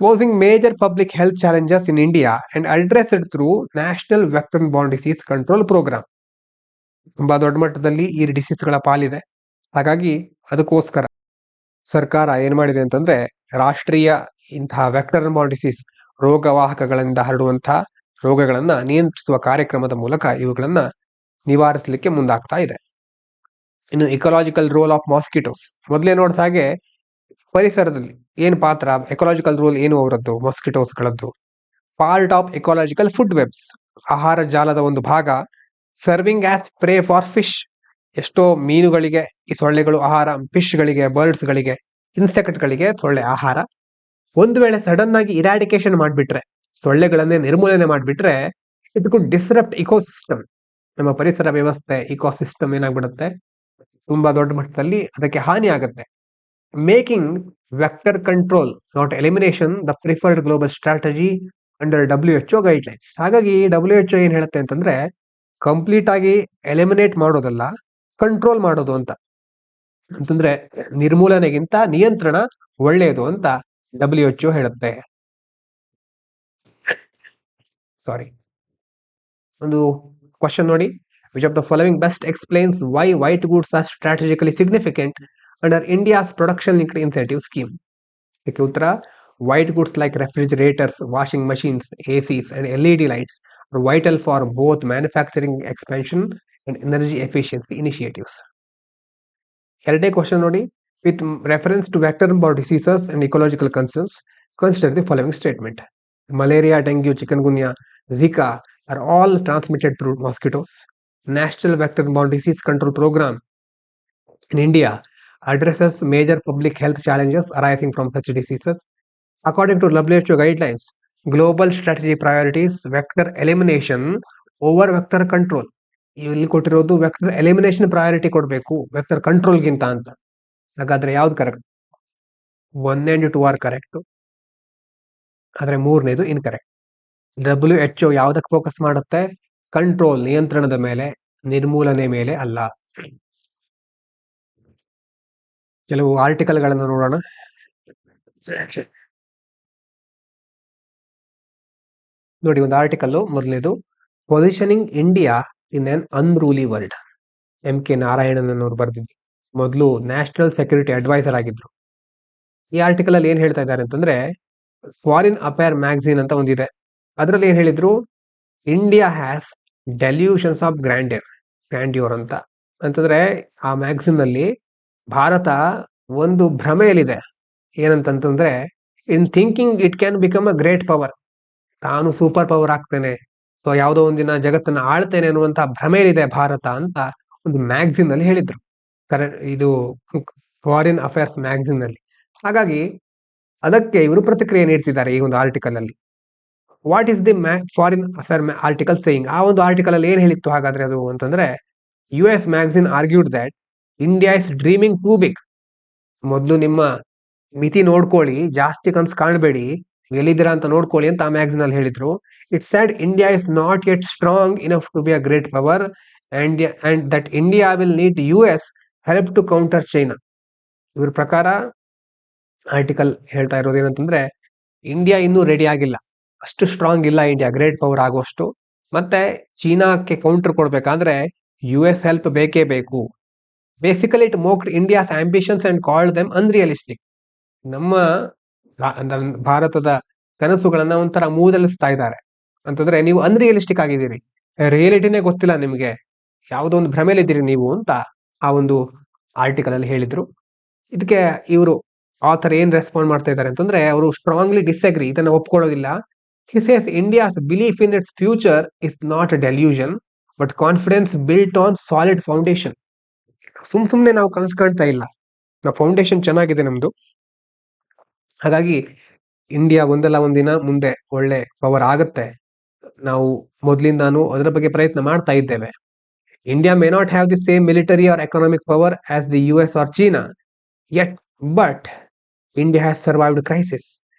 posing major public health challenges in India and addressed through National Vector-Borne Disease Control Program. ತುಂಬಾ ದೊಡ್ಡ ಮಟ್ಟದಲ್ಲಿ ಈ ಡಿಸೀಸ್ಗಳ ಪಾಲಿದೆ. ಹಾಗಾಗಿ ಅದಕ್ಕೋಸ್ಕರ ಸರ್ಕಾರ ಏನ್ ಮಾಡಿದೆ ಅಂತಂದ್ರೆ ರಾಷ್ಟ್ರೀಯ ಇಂತಹ ವೆಕ್ಟರ್ ಬಾರ್ನ್ ಡಿಸೀಸ್ ರೋಗವಾಹಕಗಳಿಂದ ಹರಡುವಂತಹ ರೋಗಗಳನ್ನ ನಿಯಂತ್ರಿಸುವ ಕಾರ್ಯಕ್ರಮದ ಮೂಲಕ ಇವುಗಳನ್ನ ನಿವಾರಿಸಲಿಕ್ಕೆ ಮುಂದಾಗ್ತಾ ಇದೆ. ಇನ್ನು ಇಕೊಲಾಜಿಕಲ್ ರೋಲ್ ಆಫ್ ಮಾಸ್ಕಿಟೋಸ್ ಮೊದಲೇ ನೋಡಿದ ಹಾಗೆ ಪರಿಸರದಲ್ಲಿ ಏನ್ ಪಾತ್ರ, ಎಕೊಲಾಜಿಕಲ್ ರೋಲ್ ಏನು ಅವರದ್ದು ಮಾಸ್ಕಿಟೋಸ್ಗಳದ್ದು? Part of ecological food webs, ಆಹಾರ ಜಾಲದ ಒಂದು ಭಾಗ. Serving as prey for fish, ಎಷ್ಟೋ ಮೀನುಗಳಿಗೆ ಈ ಸೊಳ್ಳೆಗಳು ಆಹಾರ, ಫಿಶ್ಗಳಿಗೆ, ಬರ್ಡ್ಸ್ಗಳಿಗೆ, ಇನ್ಸೆಕ್ಟ್ಗಳಿಗೆ ಸೊಳ್ಳೆ ಆಹಾರ. ಒಂದು ವೇಳೆ ಸಡನ್ ಆಗಿ ಇರಾಡಿಕೇಶನ್ ಮಾಡಿಬಿಟ್ರೆ, ಸೊಳ್ಳೆಗಳನ್ನೇ ನಿರ್ಮೂಲನೆ ಮಾಡಿಬಿಟ್ರೆ ಇಟ್ ಕುಡ್ ಡಿಸ್ರಪ್ಟ್ ಇಕೋಸಿಸ್ಟಮ್. ನಮ್ಮ ಪರಿಸರ ವ್ಯವಸ್ಥೆ, ಇಕೋಸಿಸ್ಟಮ್ ಏನಾಗ್ಬಿಡುತ್ತೆ, ತುಂಬಾ ದೊಡ್ಡ ಮಟ್ಟದಲ್ಲಿ ಅದಕ್ಕೆ ಹಾನಿ ಆಗುತ್ತೆ. Making vector control not elimination the preferred global strategy under WHO guidelines. ಹಾಗಾಗಿ WHO ಏನ್ ಹೇಳುತ್ತೆ ಅಂತಂದ್ರೆ ಕಂಪ್ಲೀಟ್ ಆಗಿ ಎಲಿಮಿನೇಟ್ ಮಾಡೋದಲ್ಲ, ಕಂಟ್ರೋಲ್ ಮಾಡೋದು ಅಂತ. ಅಂತಂದ್ರೆ ನಿರ್ಮೂಲನೆಗಿಂತ ನಿಯಂತ್ರಣ ಒಳ್ಳೆಯದು ಅಂತ WHO ಹೇಳುತ್ತೆ. ಸಾರಿ, ಒಂದು ಕ್ವಶನ್ ನೋಡಿ. Which of the following best explains why white goods are strategically significant under India's production linked incentive scheme? ಇದಕ್ಕೆ ಉತ್ತರ, white goods like refrigerators, washing machines, ACs and LED lights are vital for both manufacturing expansion and energy efficiency initiatives. ಎರಡನೇ question ನೋಡಿ. With reference to vector borne diseases and ecological concerns consider the following statement. Malaria, dengue, chikungunya, Zika are all transmitted through mosquitoes. National Vector-Borne Disease Control Program in India addresses major public health challenges arising from such diseases. According to WHO guidelines, global strategy priorities vector elimination over vector control. ಇಲ್ಲಿ ಕೊಟ್ಟಿರೋದು vector elimination priority ಕೊಡಬೇಕು vector ಕಂಟ್ರೋಲ್ಗಿಂತ ಅಂತ. ಹಾಗಾದ್ರೆ ಯಾವ್ದು correct? 1 and 2 are correct, ಆದ್ರೆ 3ನೇದು incorrect. WHO ಯಾವ್ದಕ್ಕೆ focus ಮಾಡುತ್ತೆ? Control, ನಿಯಂತ್ರಣದ ಮೇಲೆ, ನಿರ್ಮೂಲನೆ ಮೇಲೆ ಅಲ್ಲ. ಕೆಲವು ಆರ್ಟಿಕಲ್ಗಳನ್ನು ನೋಡೋಣ. ನೋಡಿ, ಒಂದು ಆರ್ಟಿಕಲ್ ಮೊದಲನೇದು, positioning India in an ಅನ್ರೂಲಿ world. MK Narayanan ಅವರು ಬರೆದಿದ್ದು. ಮೊದಲು ನ್ಯಾಷನಲ್ ಸೆಕ್ಯೂರಿಟಿ ಅಡ್ವೈಸರ್ ಆಗಿದ್ರು. ಈ ಆರ್ಟಿಕಲ್ ಅಲ್ಲಿ ಏನ್ ಹೇಳ್ತಾ ಇದ್ದಾರೆ ಅಂತಂದ್ರೆ, ಫಾರಿನ್ ಅಫೇರ್ ಮ್ಯಾಗಝಿನ್ ಅಂತ ಒಂದಿದೆ, ಅದರಲ್ಲಿ ಏನ್ ಹೇಳಿದ್ರು, India has delusions of grandeur ಅಂತ. ಅಂತಂದ್ರೆ ಆ ಮ್ಯಾಗಝಿನ್ ಅಲ್ಲಿ ಭಾರತ ಒಂದು ಭ್ರಮೆಯಲ್ಲಿದೆ. ಏನಂತಂದ್ರೆ, in thinking it can become a great power. ತಾನು ಸೂಪರ್ ಪವರ್ ಆಗ್ತೇನೆ, ಸೊ ಯಾವುದೋ ಒಂದಿನ ಜಗತ್ತನ್ನ ಆಳ್ತೇನೆ ಅನ್ನುವಂತಹ ಭ್ರಮೆಯಲ್ಲಿದೆ ಭಾರತ ಅಂತ ಒಂದು ಮ್ಯಾಗಝಿನ್ ಅಲ್ಲಿ ಹೇಳಿದ್ರು. ಇದು ಫಾರಿನ್ ಅಫೇರ್ಸ್ ಮ್ಯಾಗಝಿನ್ ನಲ್ಲಿ. ಹಾಗಾಗಿ ಅದಕ್ಕೆ ಇವರು ಪ್ರತಿಕ್ರಿಯೆ ನೀಡ್ತಿದ್ದಾರೆ ಈ ಒಂದು ಆರ್ಟಿಕಲ್ ಅಲ್ಲಿ. What is the foreign affair article saying? ಆ ಒಂದು ಆರ್ಟಿಕಲ್ ಅಲ್ಲಿ ಏನ್ ಹೇಳಿತ್ತು ಹಾಗಾದ್ರೆ ಅದು ಅಂತಂದ್ರೆ, US magazine argued that India is dreaming too big. ಮೊದಲು ನಿಮ್ಮ ಮಿತಿ ನೋಡ್ಕೊಳ್ಳಿ, ಜಾಸ್ತಿ ಕನ್ಸು ಕಾಣಬೇಡಿ, ಎಲ್ಲಿದ್ದೀರಾ ಅಂತ ನೋಡ್ಕೊಳ್ಳಿ ಅಂತ ಆ ಮ್ಯಾಗಝಿನ್ ಅಲ್ಲಿ ಹೇಳಿದ್ರು. It said India is not yet strong enough to be a great power and that India will need US help to counter China. ಇವ್ರ ಪ್ರಕಾರ ಆರ್ಟಿಕಲ್ ಹೇಳ್ತಾ ಇರೋದು ಏನಂತಂದ್ರೆ, ಇಂಡಿಯಾ ಇನ್ನೂ ರೆಡಿ ಆಗಿಲ್ಲ, ಅಷ್ಟು ಸ್ಟ್ರಾಂಗ್ ಇಲ್ಲ ಇಂಡಿಯಾ ಗ್ರೇಟ್ ಪವರ್ ಆಗುವಷ್ಟು. ಮತ್ತೆ ಚೀನಾಕ್ಕೆ ಕೌಂಟರ್ ಕೊಡ್ಬೇಕಾದ್ರೆ US ಹೆಲ್ಪ್ ಬೇಕೇ ಬೇಕು. Basically it mocked India's ambitions and called them unrealistic. ನಮ್ಮ ಭಾರತದ ಕನಸುಗಳನ್ನ ಒಂಥರ ಮೂದಲಿಸ್ತಾ ಇದ್ದಾರೆ. ಅಂತಂದ್ರೆ ನೀವು ಅನ್ರಿಯಲಿಸ್ಟಿಕ್ ಆಗಿದ್ದೀರಿ, ರಿಯಾಲಿಟಿನೇ ಗೊತ್ತಿಲ್ಲ ನಿಮ್ಗೆ, ಯಾವುದೋ ಒಂದು ಭ್ರಮೆಲಿದ್ದೀರಿ ನೀವು ಅಂತ ಆ ಒಂದು ಆರ್ಟಿಕಲ್ ಅಲ್ಲಿ ಹೇಳಿದ್ರು. ಇದಕ್ಕೆ ಇವರು ಆಥರ್ ಏನ್ ರೆಸ್ಪಾಂಡ್ ಮಾಡ್ತಾ ಇದ್ದಾರೆ ಅಂತಂದ್ರೆ, ಅವರು ಸ್ಟ್ರಾಂಗ್ಲಿ ಡಿಸ್ಅಗ್ರಿ, ಇದನ್ನ ಒಪ್ಕೊಳ್ಳೋದಿಲ್ಲ. He says India's belief in its future is not a delusion but confidence built on solid foundation. ಸುಮ್ನೆ ನಾವು ಕನಸು ಕಾಣ್ತಾ ಇಲ್ಲ, ನಾವು ಫೌಂಡೇಶನ್ ಚೆನ್ನಾಗಿದೆ ನಮ್ದು. ಹಾಗಾಗಿ ಇಂಡಿಯಾ ಒಂದಲ್ಲ ಒಂದಿನ ಮುಂದೆ ಒಳ್ಳೆ ಪವರ್ ಆಗುತ್ತೆ, ನಾವು ಮೊದಲಿಂದಾನು ಅದರ ಬಗ್ಗೆ ಪ್ರಯತ್ನ ಮಾಡ್ತಾ ಇದ್ದೇವೆ. India may not have the same military or economic power as the US or China yet, but India has survived crisis.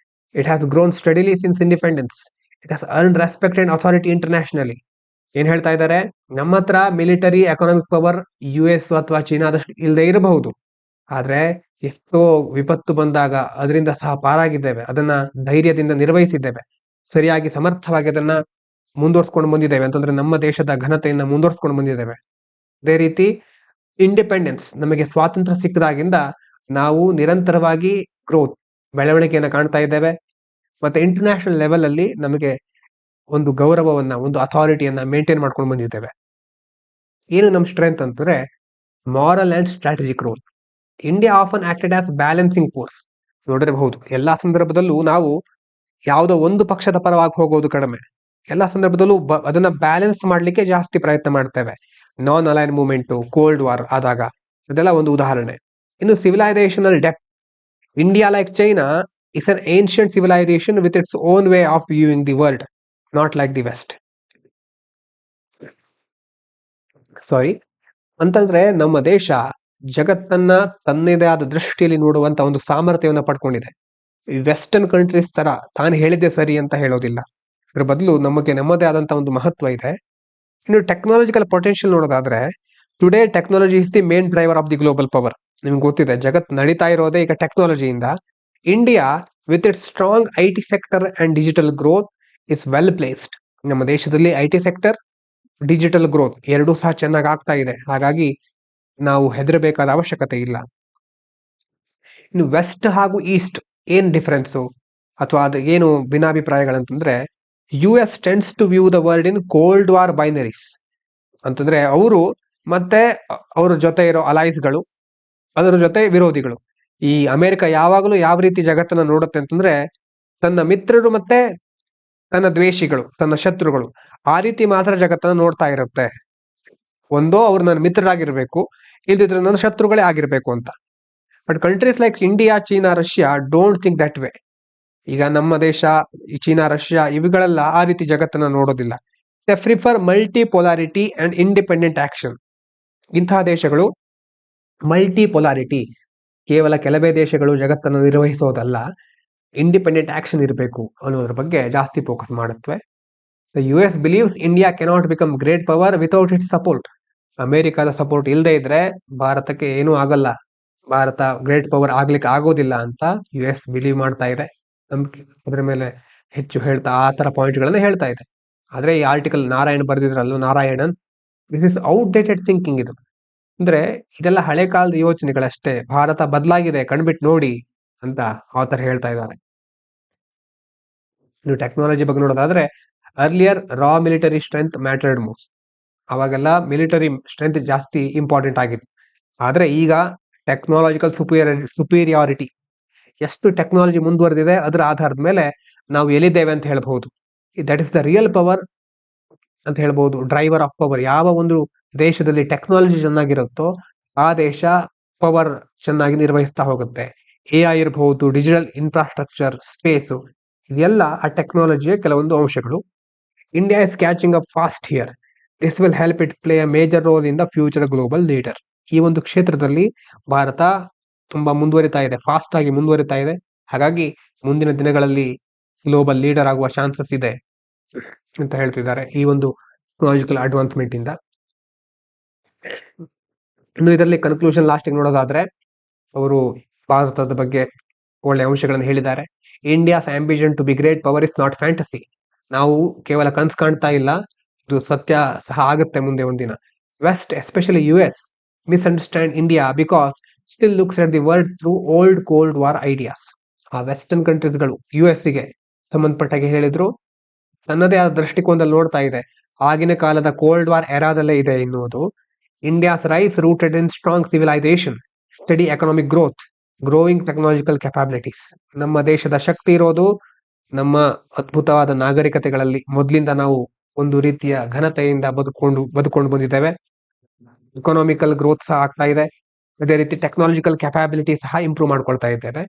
It has grown steadily since independence. It has earned respect and authority internationally. ಏನ್ ಹೇಳ್ತಾ ಇದ್ದಾರೆ, ನಮ್ಮ ಹತ್ರ military economic power US ಅಥವಾ ಚೀನಾದಷ್ಟು ಇಲ್ಲದೆ ಇರಬಹುದು, ಆದ್ರೆ ಎಷ್ಟೋ ವಿಪತ್ತು ಬಂದಾಗ ಅದರಿಂದ ಸಹ ಪಾರಾಗಿದ್ದೇವೆ, ಅದನ್ನ ಧೈರ್ಯದಿಂದ ನಿರ್ವಹಿಸಿದ್ದೇವೆ, ಸರಿಯಾಗಿ ಸಮರ್ಥವಾಗಿ ಅದನ್ನ ಮುಂದುವರ್ಸ್ಕೊಂಡು ಬಂದಿದ್ದೇವೆ. ಅಂತಂದ್ರೆ ನಮ್ಮ ದೇಶದ ಘನತೆಯನ್ನ ಮುಂದುವರ್ಸ್ಕೊಂಡು ಬಂದಿದ್ದೇವೆ. ಅದೇ ರೀತಿ ಇಂಡಿಪೆಂಡೆನ್ಸ್, ನಮಗೆ ಸ್ವಾತಂತ್ರ್ಯ ಸಿಕ್ಕದಾಗಿಂದ ನಾವು ನಿರಂತರವಾಗಿ ಗ್ರೋತ್, ಬೆಳವಣಿಗೆಯನ್ನು ಕಾಣ್ತಾ ಇದ್ದೇವೆ. ಮತ್ತೆ ಇಂಟರ್ನ್ಯಾಷನಲ್ ಲೆವೆಲ್ ಅಲ್ಲಿ ನಮಗೆ ಒಂದು ಗೌರವವನ್ನ, ಒಂದು ಅಥಾರಿಟಿಯನ್ನ ಮೇಂಟೈನ್ ಮಾಡ್ಕೊಂಡು ಬಂದಿದ್ದೇವೆ. ಏನು ನಮ್ಮ ಸ್ಟ್ರೆಂತ್ ಅಂತಂದ್ರೆ moral and strategic growth. India often acted as balancing force. ನೋಡಿರಬಹುದು, ಎಲ್ಲಾ ಸಂದರ್ಭದಲ್ಲೂ ನಾವು ಯಾವುದೋ ಒಂದು ಪಕ್ಷದ ಪರವಾಗಿ ಹೋಗೋದು ಕಡಿಮೆ, ಎಲ್ಲಾ ಸಂದರ್ಭದಲ್ಲೂ ಅದನ್ನ ಬ್ಯಾಲೆನ್ಸ್ ಮಾಡ್ಲಿಕ್ಕೆ ಜಾಸ್ತಿ ಪ್ರಯತ್ನ ಮಾಡ್ತೇವೆ. Non aligned movement, cold war ಆದಾಗ ಅದೆಲ್ಲ ಒಂದು ಉದಾಹರಣೆ. ಇನ್ನು civilizational depth, India like China is an ancient civilization with its own way of viewing the world, not like the west. ಅಂತಂದ್ರೆ ನಮ್ಮ ದೇಶ ಜಗತ್ತನ್ನ ತನ್ನದೇ ಆದ ದೃಷ್ಟಿಯಲ್ಲಿ ನೋಡುವಂತ ಒಂದು ಸಾಮರ್ಥ್ಯವನ್ನ ಪಡ್ಕೊಂಡಿದೆ. ವೆಸ್ಟರ್ನ್ ಕಂಟ್ರೀಸ್ ತರ ತಾನು ಹೇಳಿದ್ದೆ ಸರಿ ಅಂತ ಹೇಳೋದಿಲ್ಲ, ಅದ್ರ ಬದಲು ನಮಗೆ ನಮ್ಮದೇ ಆದಂತ ಒಂದು ಮಹತ್ವ ಇದೆ. ಇನ್ನು ಟೆಕ್ನಾಲಜಿಕಲ್ ಪೊಟೆನ್ಷಿಯಲ್ ನೋಡೋದಾದ್ರೆ, today technology is the main driver of the global power. ನಿಮ್ಗೆ ಗೊತ್ತಿದೆ, ಜಗತ್ ನಡೀತಾ ಇರೋದೇ ಈಗ ಟೆಕ್ನಾಲಜಿಯಿಂದ. India with its strong IT sector and digital growth is well placed. ನಮ್ಮ ದೇಶದಲ್ಲಿ IT ಸೆಕ್ಟರ್, ಡಿಜಿಟಲ್ ಗ್ರೋತ್ ಎರಡೂ ಸಹ ಚೆನ್ನಾಗಿ ಆಗ್ತಾ ಇದೆ. ಹಾಗಾಗಿ ನಾವು ಹೆದರಬೇಕಾದ ಅವಶ್ಯಕತೆ ಇಲ್ಲ. ಇನ್ನು ವೆಸ್ಟ್ ಹಾಗೂ ಈಸ್ಟ್ ಏನ್ ಡಿಫರೆನ್ಸು ಅಥವಾ ಅದು ಏನು ಭಿನ್ನಾಭಿಪ್ರಾಯಗಳಂತಂದ್ರೆ, US tends to view the world in cold war binaries. ಅಂತಂದ್ರೆ ಅವರು ಮತ್ತೆ ಅವ್ರ ಜೊತೆ ಇರೋ ಅಲೈಸ್ಗಳು, ಅದರ ಜೊತೆ ವಿರೋಧಿಗಳು. ಈ ಅಮೆರಿಕ ಯಾವಾಗಲೂ ಯಾವ ರೀತಿ ಜಗತ್ತನ್ನ ನೋಡುತ್ತೆ ಅಂತಂದ್ರೆ, ತನ್ನ ಮಿತ್ರರು ಮತ್ತೆ ತನ್ನ ದ್ವೇಷಿಗಳು, ತನ್ನ ಶತ್ರುಗಳು, ಆ ರೀತಿ ಮಾತ್ರ ಜಗತ್ತನ್ನ ನೋಡ್ತಾ ಇರುತ್ತೆ. ಒಂದೋ ಅವ್ರು ನನ್ನ ಮಿತ್ರರಾಗಿರ್ಬೇಕು, ಇಲ್ದಿದ್ರೆ ನನ್ನ ಶತ್ರುಗಳೇ ಆಗಿರ್ಬೇಕು ಅಂತ. But countries like India, China, Russia don't think that way. ಈಗ ನಮ್ಮ ದೇಶ, ಚೀನಾ, ರಷ್ಯಾ ಇವುಗಳೆಲ್ಲ ಆ ರೀತಿ ಜಗತ್ತನ್ನ ನೋಡೋದಿಲ್ಲ. They prefer multi polarity and independent action. ಇಂತಹ ದೇಶಗಳು ಮಲ್ಟಿ ಪೊಲಾರಿಟಿ, ಕೇವಲ ಕೆಲವೇ ದೇಶಗಳು ಜಗತ್ತನ್ನು ನಿರ್ವಹಿಸೋದಲ್ಲ, ಇಂಡಿಪೆಂಡೆಂಟ್ ಆಕ್ಷನ್ ಇರಬೇಕು ಅನ್ನೋದ್ರ ಬಗ್ಗೆ ಜಾಸ್ತಿ ಫೋಕಸ್ ಮಾಡುತ್ತವೆ. The US believes India cannot become great power without it's support. ಅಮೆರಿಕದ ಸಪೋರ್ಟ್ ಇಲ್ಲದೆ ಇದ್ರೆ ಭಾರತಕ್ಕೆ ಏನೂ ಆಗಲ್ಲ, ಭಾರತ ಗ್ರೇಟ್ ಪವರ್ ಆಗ್ಲಿಕ್ಕೆ ಆಗೋದಿಲ್ಲ ಅಂತ US ಬಿಲೀವ್ ಮಾಡ್ತಾ ಇದೆ. ನಮ್ಗೆ ಅದ್ರ ಮೇಲೆ ಹೆಚ್ಚು ಹೇಳ್ತಾ ಆ ತರ ಪಾಯಿಂಟ್ಗಳನ್ನ ಹೇಳ್ತಾ ಇದೆ. ಆದ್ರೆ ಈ ಆರ್ಟಿಕಲ್ ನಾರಾಯಣ್ ಬರೆದಿದ್ರಲ್ಲೂ, Narayanan, this is outdated thinking. ಇದು ಅಂದ್ರೆ ಇದೆಲ್ಲ ಹಳೆ ಕಾಲದ ಯೋಚನೆಗಳಷ್ಟೇ, ಭಾರತ ಬದಲಾಗಿದೆ, ಕಣ್ಬಿಟ್ಟು ನೋಡಿ ಅಂತ ಆಥರ್ ಹೇಳ್ತಾ ಇದ್ದಾರೆ. ನೀವು ಟೆಕ್ನಾಲಜಿ ಬಗ್ಗೆ ನೋಡೋದಾದ್ರೆ, ಅರ್ಲಿಯರ್ ರಾ ಮಿಲಿಟರಿ ಸ್ಟ್ರೆಂತ್ ಮ್ಯಾಟರ್ಡ್ ಮೋಸ್ಟ್. ಅವಾಗೆಲ್ಲ ಮಿಲಿಟರಿ ಸ್ಟ್ರೆಂತ್ ಜಾಸ್ತಿ ಇಂಪಾರ್ಟೆಂಟ್ ಆಗಿತ್ತು. ಆದ್ರೆ ಈಗ ಟೆಕ್ನಾಲಜಿಕಲ್ ಸುಪೀರಿಯಾರಿಟಿ, ಎಷ್ಟು ಟೆಕ್ನಾಲಜಿ ಮುಂದುವರೆದಿದೆ ಅದರ ಆಧಾರದ ಮೇಲೆ ನಾವು ಎಲ್ಲಿದ್ದೇವೆ ಅಂತ ಹೇಳ್ಬಹುದು. That is the real power ಅಂತ ಹೇಳ್ಬಹುದು, ಡ್ರೈವರ್ ಆಫ್ ಪವರ್. ಯಾವ ಒಂದು ದೇಶದಲ್ಲಿ ಟೆಕ್ನಾಲಜಿ ಚೆನ್ನಾಗಿರುತ್ತೋ ಆ ದೇಶ ಪವರ್ ಚೆನ್ನಾಗಿ ನಿರ್ವಹಿಸ್ತಾ ಹೋಗುತ್ತೆ. AI ಇರಬಹುದು, ಡಿಜಿಟಲ್ ಇನ್ಫ್ರಾಸ್ಟ್ರಕ್ಚರ್, ಸ್ಪೇಸು, ಇದೆಲ್ಲ ಆ ಟೆಕ್ನಾಲಜಿಯ ಕೆಲವೊಂದು ಅಂಶಗಳು. India is catching up fast here. This will help it play a major role in the future global leader. ಈ ಒಂದು ಕ್ಷೇತ್ರದಲ್ಲಿ ಭಾರತ ತುಂಬಾ ಮುಂದುವರಿತಾ ಇದೆ, ಫಾಸ್ಟ್ ಆಗಿ ಮುಂದುವರಿತಾ ಇದೆ. ಹಾಗಾಗಿ ಮುಂದಿನ ದಿನಗಳಲ್ಲಿ ಗ್ಲೋಬಲ್ ಲೀಡರ್ ಆಗುವ ಚಾನ್ಸಸ್ ಇದೆ ಅಂತ ಹೇಳ್ತಿದ್ದಾರೆ ಈ ಒಂದು ಟೆಕ್ನಾಲಜಿಕಲ್ ಅಡ್ವಾನ್ಸ್ಮೆಂಟ್ ಇಂದ. ಇನ್ನು ಇದರಲ್ಲಿ ಕನ್ಕ್ಲೂಷನ್ ಲಾಸ್ಟಿಗೆ ನೋಡೋದಾದ್ರೆ ಅವರು ಭಾರತದ ಬಗ್ಗೆ ಒಳ್ಳೆ ಅಂಶಗಳನ್ನು ಹೇಳಿದ್ದಾರೆ. India's ambition to be great power is not fantasy. ನಾವು ಕೇವಲ ಕನಸು ಕಾಣ್ತಾ ಇಲ್ಲ, ಇದು ಸತ್ಯ ಸಹ ಆಗುತ್ತೆ ಮುಂದೆ ಒಂದಿನ. West, especially US, misunderstand India because still looks at the world through old cold war ideas. ಆ ವೆಸ್ಟರ್ನ್ ಕಂಟ್ರೀಸ್ಗಳು US ಗೆ ಸಂಬಂಧಪಟ್ಟಾಗೆ ಹೇಳಿದ್ರು, ತನ್ನದೇ ಆದ ದೃಷ್ಟಿಕೋನದಲ್ಲಿ ನೋಡ್ತಾ ಇದೆ, ಆಗಿನ ಕಾಲದ ಕೋಲ್ಡ್ ವಾರ್ ಎರಾದಲ್ಲೇ ಇದೆ ಎನ್ನುವುದು. India's rise rooted in strong civilization, steady economic growth, growing technological capabilities. ನಮ್ಮ ದೇಶದ ಶಕ್ತಿ ಇರೋದು ನಮ್ಮ ಅದ್ಭುತವಾದ ನಾಗರಿಕತೆಗಳಲ್ಲಿ. ಮೊದಲಿಂದ ನಾವು ಒಂದು ರೀತಿಯ ಘನತೆಯಿಂದ ಬದುಕೊಂಡು ಬಂದಿದ್ದೇವೆ. ಎಕನಾಮಿಕಲ್ ಗ್ರೋತ್ ಸಹ ಆಗ್ತಾ ಇದೆ, ಅದೇ ರೀತಿ ಟೆಕ್ನಾಲಜಿಕಲ್ ಕೆಪಾಬಿಲಿಟಿ ಸಹ ಇಂಪ್ರೂವ್ ಮಾಡ್ಕೊಳ್ತಾ ಇದ್ದೇವೆ.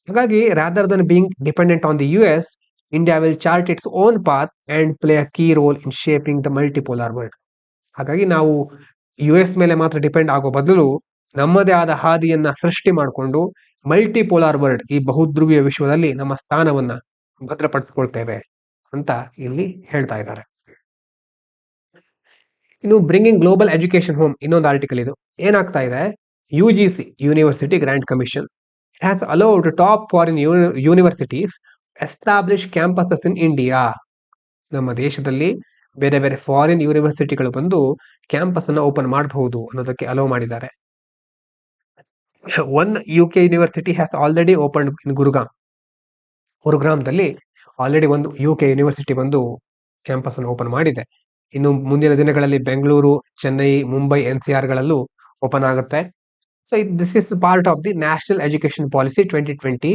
ಹಾಗಾಗಿ rather than being dependent on the US, India will chart its own path and play a key role in shaping the multipolar world. ಹಾಗಾಗಿ ನಾವು US ಮೇಲೆ ಮಾತ್ರ ಡಿಪೆಂಡ್ ಆಗೋ ಬದಲು ನಮ್ಮದೇ ಆದ ಹಾದಿಯನ್ನ ಸೃಷ್ಟಿ ಮಾಡಿಕೊಂಡು ಮಲ್ಟಿಪೋಲಾರ್ ವರ್ಲ್ಡ್, ಈ ಬಹುಧ್ರುವೀಯ ವಿಶ್ವದಲ್ಲಿ ನಮ್ಮ ಸ್ಥಾನವನ್ನ ಭದ್ರಪಡಿಸ್ಕೊಳ್ತೇವೆ ಅಂತ ಇಲ್ಲಿ ಹೇಳ್ತಾ ಇದ್ದಾರೆ. ಇನ್ನು ಬ್ರಿಂಗಿಂಗ್ ಗ್ಲೋಬಲ್ ಎಜುಕೇಶನ್ ಹೋಮ್, ಇನ್ನೊಂದು ಆರ್ಟಿಕಲ್ ಇದು. ಏನಾಗ್ತಾ ಇದೆ, UGC university grant commission has allowed top foreign universities establish campuses in India. ನಮ್ಮ ದೇಶದಲ್ಲಿ ಬೇರೆ ಬೇರೆ ಫಾರಿನ್ ಯೂನಿವರ್ಸಿಟಿಗಳು ಬಂದು ಕ್ಯಾಂಪಸ್ ಅನ್ನ ಓಪನ್ ಮಾಡಬಹುದು ಅನ್ನೋದಕ್ಕೆ ಅಲೋ ಮಾಡಿದ್ದಾರೆ. One UK university has already open in ಗುರುಗ್ರಾಮದಲ್ಲಿ ಆಲ್ರೆಡಿ ಒಂದು UK ಯೂನಿವರ್ಸಿಟಿ ಬಂದು ಕ್ಯಾಂಪಸ್ ಅನ್ನು ಓಪನ್ ಮಾಡಿದೆ. ಇನ್ನು ಮುಂದಿನ ದಿನಗಳಲ್ಲಿ ಬೆಂಗಳೂರು, ಚೆನ್ನೈ, ಮುಂಬೈ, NCR ಗಳಲ್ಲೂ ಓಪನ್ ಆಗುತ್ತೆ. So this is part of the national education policy 2020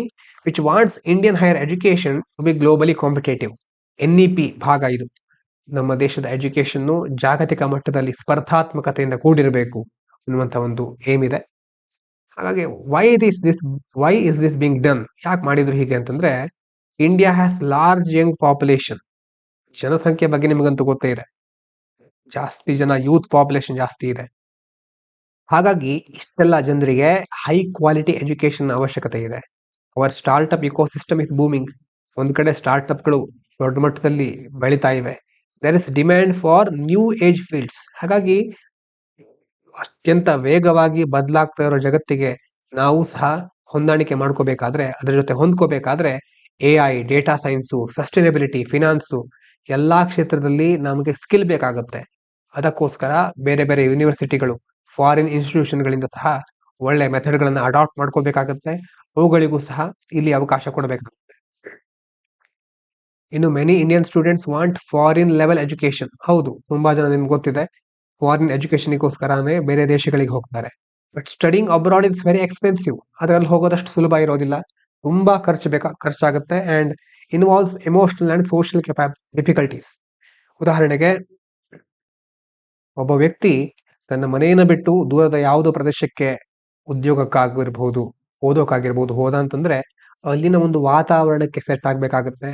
which wants Indian higher education to be globally competitive. NEP ಭಾಗ ಇದು. ನಮ್ಮ ದೇಶದ ಎಜುಕೇಶನ್ ಜಾಗತಿಕ ಮಟ್ಟದಲ್ಲಿ ಸ್ಪರ್ಧಾತ್ಮಕತೆಯಿಂದ ಕೂಡಿರಬೇಕು ಅನ್ನುವಂತ ಒಂದು ಏಮ್ ಇದೆ. ಹಾಗಾಗಿ why is this being done, ಯಾಕೆ ಮಾಡಿದ್ರು ಹೀಗೆ ಅಂತಂದ್ರೆ, India has large young population. ಜನಸಂಖ್ಯೆ ಬಗ್ಗೆ ನಿಮಗಂತೂ ಗೊತ್ತೇ ಇದೆ, ಜಾಸ್ತಿ ಜನ, ಯೂತ್ ಪಾಪ್ಯುಲೇಷನ್ ಜಾಸ್ತಿ ಇದೆ. ಹಾಗಾಗಿ ಇಷ್ಟೆಲ್ಲ ಜನರಿಗೆ ಹೈ ಕ್ವಾಲಿಟಿ ಎಜುಕೇಶನ್ ಅವಶ್ಯಕತೆ ಇದೆ. Our startup ecosystem is booming. ಒಂದ್ ಕಡೆ ಸ್ಟಾರ್ಟ್ಅಪ್ಗಳು ದೊಡ್ಡ ಮಟ್ಟದಲ್ಲಿ ಬೆಳೀತಾ ಇವೆ. There is demand for new age fields. ಹಾಗಾಗಿ ಅತ್ಯಂತ ವೇಗವಾಗಿ ಬದಲಾಗ್ತಾ ಇರೋ ಜಗತ್ತಿಗೆ ನಾವು ಸಹ ಹೊಂದಾಣಿಕೆ ಮಾಡ್ಕೋಬೇಕಾದ್ರೆ, ಅದರ ಜೊತೆ ಹೊಂದ್ಕೋಬೇಕಾದ್ರೆ AI, data science, sustainability, finance, ಎಲ್ಲಾ ಕ್ಷೇತ್ರದಲ್ಲಿ ನಮಗೆ ಸ್ಕಿಲ್ ಬೇಕಾಗುತ್ತೆ. ಅದಕ್ಕೋಸ್ಕರ ಬೇರೆ ಬೇರೆ ಯೂನಿವರ್ಸಿಟಿಗಳು, ಫಾರಿನ್ ಇನ್ಸ್ಟಿಟ್ಯೂಷನ್ಗಳಿಂದ ಸಹ ಒಳ್ಳೆ ಮೆಥಡ್ಗಳನ್ನ ಅಡಾಪ್ಟ್ ಮಾಡ್ಕೋಬೇಕಾಗತ್ತೆ. ಅವುಗಳಿಗೂ ಸಹ ಇಲ್ಲಿ ಅವಕಾಶ ಕೊಡಬೇಕಾಗುತ್ತೆ. ಇನ್ನು many Indian students want foreign level education. ಹೌದು, ತುಂಬಾ ಜನ ನಿಮ್ಗೆ ಗೊತ್ತಿದೆ, ಫಾರಿನ್ ಎಜುಕೇಶನ್ಗೋಸ್ಕರನೇ ಬೇರೆ ದೇಶಗಳಿಗೆ ಹೋಗ್ತಾರೆ. But studying abroad is very expensive. ಅದರಲ್ಲಿ ಹೋಗೋದಷ್ಟು ಸುಲಭ ಇರೋದಿಲ್ಲ, ತುಂಬಾ ಖರ್ಚಾಗುತ್ತೆ and involves emotional and social difficulties. ಉದಾಹರಣೆಗೆ, ಒಬ್ಬ ವ್ಯಕ್ತಿ ತನ್ನ ಮನೆಯನ್ನು ಬಿಟ್ಟು ದೂರದ ಯಾವುದೋ ಪ್ರದೇಶಕ್ಕೆ ಉದ್ಯೋಗಕ್ಕಾಗಿರ್ಬಹುದು, ಓದೋಕ್ಕಾಗಿರ್ಬಹುದು ಹೋದ ಅಂತಂದ್ರೆ ಅಲ್ಲಿನ ಒಂದು ವಾತಾವರಣಕ್ಕೆ ಸೆಟ್ ಆಗ್ಬೇಕಾಗತ್ತೆ.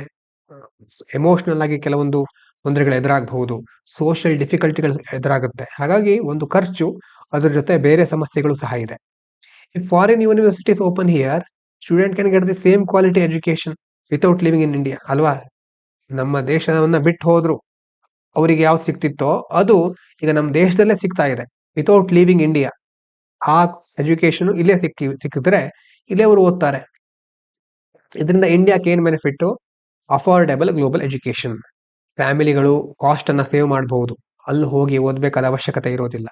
ಎಮೋಷನಲ್ ಆಗಿ ಕೆಲವೊಂದು ತೊಂದರೆಗಳು ಎದುರಾಗಬಹುದು, ಸೋಷಿಯಲ್ ಡಿಫಿಕಲ್ಟಿಗಳು ಎದುರಾಗುತ್ತೆ. ಹಾಗಾಗಿ ಒಂದು ಖರ್ಚು, ಅದರ ಜೊತೆ ಬೇರೆ ಸಮಸ್ಯೆಗಳು ಸಹ ಇದೆ. If foreign universities open here, student can get the same quality education without living in India. ಅಲ್ವಾ? ನಮ್ಮ ದೇಶವನ್ನ ಬಿಟ್ಟು ಹೋದ್ರು ಅವರಿಗೆ ಯಾವ್ದು ಸಿಕ್ತಿತ್ತೋ ಅದು ಈಗ ನಮ್ಮ ದೇಶದಲ್ಲೇ ಸಿಗ್ತಾ ಇದೆ ವಿತೌಟ್ ಲೀವಿಂಗ್ ಇಂಡಿಯಾ. ಆ ಎಜುಕೇಶನ್ ಇಲ್ಲೇ ಸಿಕ್ಕಿದ್ರೆ ಇಲ್ಲೇ ಅವರು ಓದ್ತಾರೆ. ಇದರಿಂದ ಇಂಡಿಯಾಕ್ಕೆ ಏನ್ ಬೆನಿಫಿಟ್? Affordable global education. ಫ್ಯಾಮಿಲಿಗಳು ಕಾಸ್ಟ್ ಅನ್ನ ಸೇವ್ ಮಾಡಬಹುದು, ಅಲ್ಲಿ ಹೋಗಿ ಓದ್ಬೇಕಾದ ಅವಶ್ಯಕತೆ ಇರೋದಿಲ್ಲ.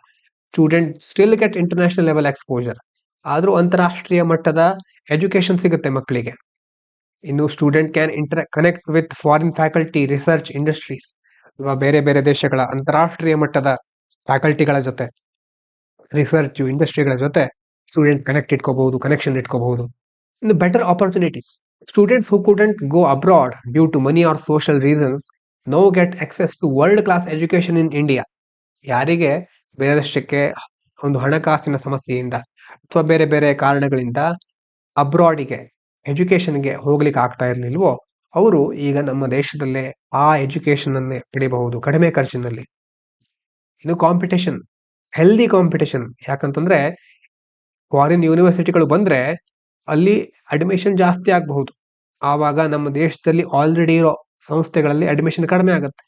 Student still get international level exposure. ಆದ್ರೂ ಅಂತಾರಾಷ್ಟ್ರೀಯ ಮಟ್ಟದ ಎಜುಕೇಶನ್ ಸಿಗುತ್ತೆ ಮಕ್ಕಳಿಗೆ. ಇನ್ನು student can connect with foreign faculty, research, industries. ಬೇರೆ ಬೇರೆ ದೇಶಗಳ ಅಂತಾರಾಷ್ಟ್ರೀಯ ಮಟ್ಟದ ಫ್ಯಾಕಲ್ಟಿಗಳ ಜೊತೆ, ರಿಸರ್ಚ್, ಇಂಡಸ್ಟ್ರಿಗಳ ಜೊತೆ ಸ್ಟೂಡೆಂಟ್ ಕನೆಕ್ಷನ್ ಇಟ್ಕೋಬಹುದು. ಇನ್ನು better opportunities. Students who couldn't go abroad due to money or social reasons now get access to world class education in India. ಯಾರಿಗೆ ಬೇರೆ ದೇಶಕ್ಕೆ ಒಂದು ಹಣಕಾಸಿನ ಸಮಸ್ಯೆಯಿಂದ ಅಥವಾ ಬೇರೆ ಬೇರೆ ಕಾರಣಗಳಿಂದ ಅಬ್ರಾಡಿಗೆ ಎಜುಕೇಶನ್ಗೆ ಹೋಗ್ಲಿಕ್ಕೆ ಆಗ್ತಾ ಇರ್ಲಿಲ್ವೋ ಅವರು ಈಗ ನಮ್ಮ ದೇಶದಲ್ಲೇ ಆ ಎಜುಕೇಶನ್ ಅನ್ನೇ ಪಡಿಬಹುದು ಕಡಿಮೆ ಖರ್ಚಿನಲ್ಲಿ. ಇನ್ನು ಕಾಂಪಿಟೇಷನ್, ಹೆಲ್ದಿ ಕಾಂಪಿಟೇಷನ್. ಯಾಕಂತಂದ್ರೆ ಫಾರಿನ್ ಯೂನಿವರ್ಸಿಟಿಗಳು ಬಂದ್ರೆ ಅಲ್ಲಿ ಅಡ್ಮಿಷನ್ ಜಾಸ್ತಿ ಆಗಬಹುದು. ಆವಾಗ ನಮ್ಮ ದೇಶದಲ್ಲಿ ಆಲ್ರೆಡಿ ಇರೋ ಸಂಸ್ಥೆಗಳಲ್ಲಿ ಅಡ್ಮಿಷನ್ ಕಡಿಮೆ ಆಗುತ್ತೆ.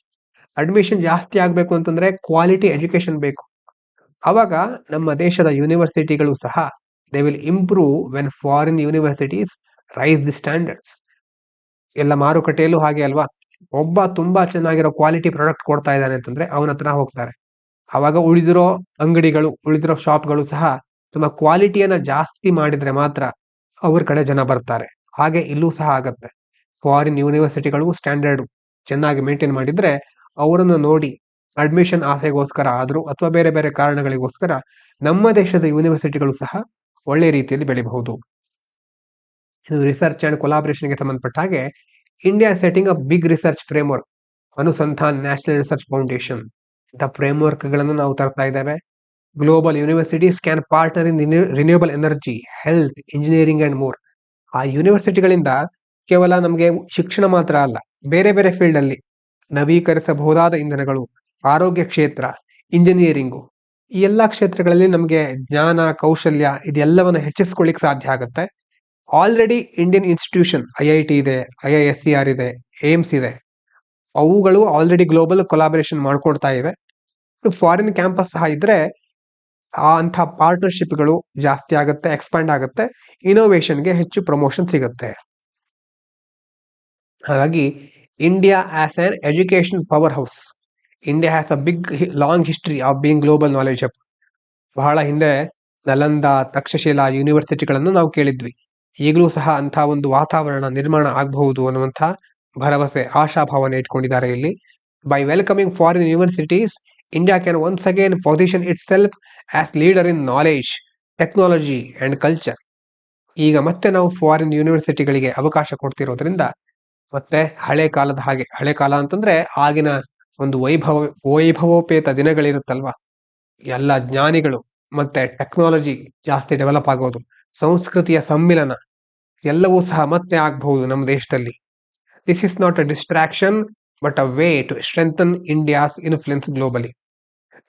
ಅಡ್ಮಿಷನ್ ಜಾಸ್ತಿ ಆಗ್ಬೇಕು ಅಂತಂದ್ರೆ ಕ್ವಾಲಿಟಿ ಎಜುಕೇಶನ್ ಬೇಕು. ಆವಾಗ ನಮ್ಮ ದೇಶದ ಯೂನಿವರ್ಸಿಟಿಗಳು ಸಹ they will improve when foreign universities raise the standards. ಎಲ್ಲ ಮಾರುಕಟ್ಟೆಯಲ್ಲೂ ಹಾಗೆ ಅಲ್ವಾ, ಒಬ್ಬ ತುಂಬಾ ಚೆನ್ನಾಗಿರೋ ಕ್ವಾಲಿಟಿ ಪ್ರಾಡಕ್ಟ್ ಕೊಡ್ತಾ ಇದ್ದಾನೆ ಅಂತಂದ್ರೆ ಅವನ ಹತ್ರ ಹೋಗ್ತಾರೆ. ಅವಾಗ ಉಳಿದಿರೋ ಅಂಗಡಿಗಳು, ಉಳಿದಿರೋ ಶಾಪ್ಗಳು ಸಹ ತುಂಬಾ ಕ್ವಾಲಿಟಿಯನ್ನ ಜಾಸ್ತಿ ಮಾಡಿದ್ರೆ ಮಾತ್ರ ಅವ್ರ ಕಡೆ ಜನ ಬರ್ತಾರೆ. ಹಾಗೆ ಇಲ್ಲೂ ಸಹ ಆಗತ್ತೆ. ಫಾರಿನ್ ಯೂನಿವರ್ಸಿಟಿಗಳು ಸ್ಟ್ಯಾಂಡರ್ಡ್ ಚೆನ್ನಾಗಿ ಮೇಂಟೈನ್ ಮಾಡಿದ್ರೆ ಅವರನ್ನು ನೋಡಿ ಅಡ್ಮಿಷನ್ ಆಸೆಗೋಸ್ಕರ ಆದ್ರೂ ಅಥವಾ ಬೇರೆ ಬೇರೆ ಕಾರಣಗಳಿಗೋಸ್ಕರ ನಮ್ಮ ದೇಶದ ಯೂನಿವರ್ಸಿಟಿಗಳು ಸಹ ಒಳ್ಳೆ ರೀತಿಯಲ್ಲಿ ಬೆಳಿಬಹುದು. ಇದು ರಿಸರ್ಚ್ ಅಂಡ್ ಕೊಲಾಬರೇಷನ್ಗೆ ಸಂಬಂಧಪಟ್ಟ ಹಾಗೆ India setting a big research framework, Anusandhan national research foundation ಇಂಥ ಫ್ರೇಮ್ವರ್ಕ್ ಗಳನ್ನು ನಾವು ತರ್ತಾ ಇದ್ದೇವೆ. Global universities can partner in renewable energy, health, engineering and more. ಆ ಯೂನಿವರ್ಸಿಟಿಗಳಿಂದ ಕೇವಲ ನಮಗೆ ಶಿಕ್ಷಣ ಮಾತ್ರ ಅಲ್ಲ, ಬೇರೆ ಬೇರೆ ಫೀಲ್ಡ್ ಅಲ್ಲಿ ನವೀಕರಿಸಬಹುದಾದ ಇಂಧನಗಳು, ಆರೋಗ್ಯ ಕ್ಷೇತ್ರ, ಇಂಜಿನಿಯರಿಂಗು, ಈ ಎಲ್ಲಾ ಕ್ಷೇತ್ರಗಳಲ್ಲಿ ನಮಗೆ ಜ್ಞಾನ, ಕೌಶಲ್ಯ ಇದೆಲ್ಲವನ್ನು ಹೆಚ್ಚಿಸ್ಕೊಳ್ಳಿಕ್ ಸಾಧ್ಯ ಆಗುತ್ತೆ. ಆಲ್ರೆಡಿ ಇಂಡಿಯನ್ ಇನ್ಸ್ಟಿಟ್ಯೂಷನ್ IIT ಇದೆ, IISER ಇದೆ, ಏಮ್ಸ್ ಇದೆ. ಅವುಗಳು ಆಲ್ರೆಡಿ ಗ್ಲೋಬಲ್ ಕೊಲಾಬರೇಷನ್ ಮಾಡ್ಕೊಡ್ತಾ ಇವೆ. ಫಾರಿನ್ ಕ್ಯಾಂಪಸ್ ಸಹ ಇದ್ರೆ ಅಂಥ ಪಾರ್ಟ್ನರ್ಶಿಪ್ಗಳು ಜಾಸ್ತಿ ಆಗುತ್ತೆ, ಎಕ್ಸ್ಪ್ಯಾಂಡ್ ಆಗುತ್ತೆ, ಇನೋವೇಷನ್ಗೆ ಹೆಚ್ಚು ಪ್ರಮೋಷನ್ ಸಿಗುತ್ತೆ. ಹಾಗಾಗಿ India as an education power house, India has a big long history of being global knowledge hub. ಬಹಳ ಹಿಂದೆ ನಲಂದ, ತಕ್ಷಶಿಲಾ ಯೂನಿವರ್ಸಿಟಿಗಳನ್ನು ನಾವು ಕೇಳಿದ್ವಿ. ಈಗಲೂ ಸಹ ಅಂಥ ಒಂದು ವಾತಾವರಣ ನಿರ್ಮಾಣ ಆಗಬಹುದು ಅನ್ನುವಂಥ ಭರವಸೆ, ಆಶಾಭಾವನೆ ಇಟ್ಕೊಂಡಿದ್ದಾರೆ ಇಲ್ಲಿ. By welcoming foreign universities, India can once again position it self as leader in knowledge, technology and culture. ಈಗ ಮತ್ತೆ ನಾವು ಫಾರಿನ್ ಯೂನಿವರ್ಸಿಟಿಗಳಿಗೆ ಅವಕಾಶ ಕೊಡ್ತಿರೋದ್ರಿಂದ ಮತ್ತೆ ಹಳೆ ಕಾಲದ ಹಾಗೆ, ಹಳೆ ಕಾಲ ಅಂತಂದ್ರೆ ಆಗಿನ ಒಂದು ವೈಭವೋಪೇತ ದಿನಗಳಿರುತ್ತಲ್ವಾ, ಎಲ್ಲ ಜ್ಞಾನಿಗಳು ಮತ್ತೆ ಟೆಕ್ನಾಲಜಿ ಜಾಸ್ತಿ ಡೆವಲಪ್ ಆಗೋದು, ಸಂಸ್ಕೃತಿಯ ಸಮ್ಮಿಲನ ಎಲ್ಲವೂ ಸಹ ಮತ್ತೆ ಆಗಬಹುದು ನಮ್ಮ ದೇಶದಲ್ಲಿ. This is not a distraction but a way to strengthen India's influence globally.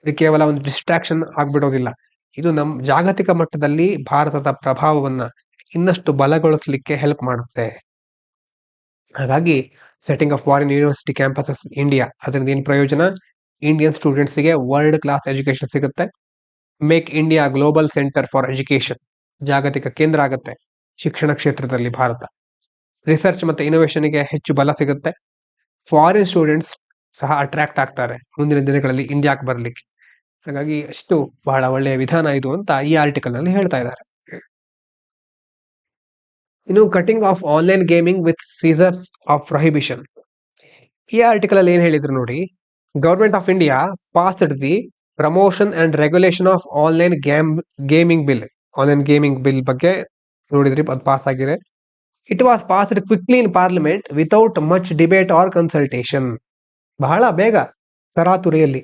ಇದು ಕೇವಲ ಒಂದು ಡಿಸ್ಟ್ರಾಕ್ಷನ್ ಆಗ್ಬಿಡೋದಿಲ್ಲ, ಇದು ನಮ್ಮ ಜಾಗತಿಕ ಮಟ್ಟದಲ್ಲಿ ಭಾರತದ ಪ್ರಭಾವವನ್ನ ಇನ್ನಷ್ಟು ಬಲಗೊಳಿಸಲಿಕ್ಕೆ ಹೆಲ್ಪ್ ಮಾಡುತ್ತೆ. ಹಾಗಾಗಿ setting of foreign university campuses India, ಅದರಿಂದ ಏನು ಪ್ರಯೋಜನ? ಇಂಡಿಯನ್ ಸ್ಟೂಡೆಂಟ್ಸ್ಗೆ ವರ್ಲ್ಡ್ ಕ್ಲಾಸ್ ಎಜುಕೇಶನ್ ಸಿಗುತ್ತೆ. Make India global centre for education, ಜಾಗತಿಕ ಕೇಂದ್ರ ಆಗುತ್ತೆ ಶಿಕ್ಷಣ ಕ್ಷೇತ್ರದಲ್ಲಿ ಭಾರತ. ರಿಸರ್ಚ್ ಮತ್ತೆ ಇನೋವೇಷನ್ಗೆ ಹೆಚ್ಚು ಬಲ ಸಿಗುತ್ತೆ. ಫಾರಿನ್ ಸ್ಟೂಡೆಂಟ್ಸ್ ಸಹ ಅಟ್ರಾಕ್ಟ್ ಆಗ್ತಾರೆ ಮುಂದಿನ ದಿನಗಳಲ್ಲಿ ಇಂಡಿಯಾಕ್ಕೆ ಬರ್ಲಿಕ್ಕೆ. ಹಾಗಾಗಿ ಅಷ್ಟು ಬಹಳ ಒಳ್ಳೆಯ ವಿಧಾನ ಇದು ಅಂತ ಈ ಆರ್ಟಿಕಲ್ ನಲ್ಲಿ ಹೇಳ್ತಾ ಇದ್ದಾರೆ. ಇನ್ನು cutting off online gaming with scissors of prohibition. ಈ ಆರ್ಟಿಕಲ್ ಅಲ್ಲಿ ಏನ್ ಹೇಳಿದ್ರು ನೋಡಿ, government of India passed the promotion and regulation of online gaming bill. Online gaming bill ಬಗ್ಗೆ ನೋಡಿದ್ರಿ, ಅದು ಪಾಸ್ ಆಗಿದೆ. It was passed quickly in parliament without much debate or consultation. ಬಹಳ ಬೇಗ ತರಾತುರಿಯಲ್ಲಿ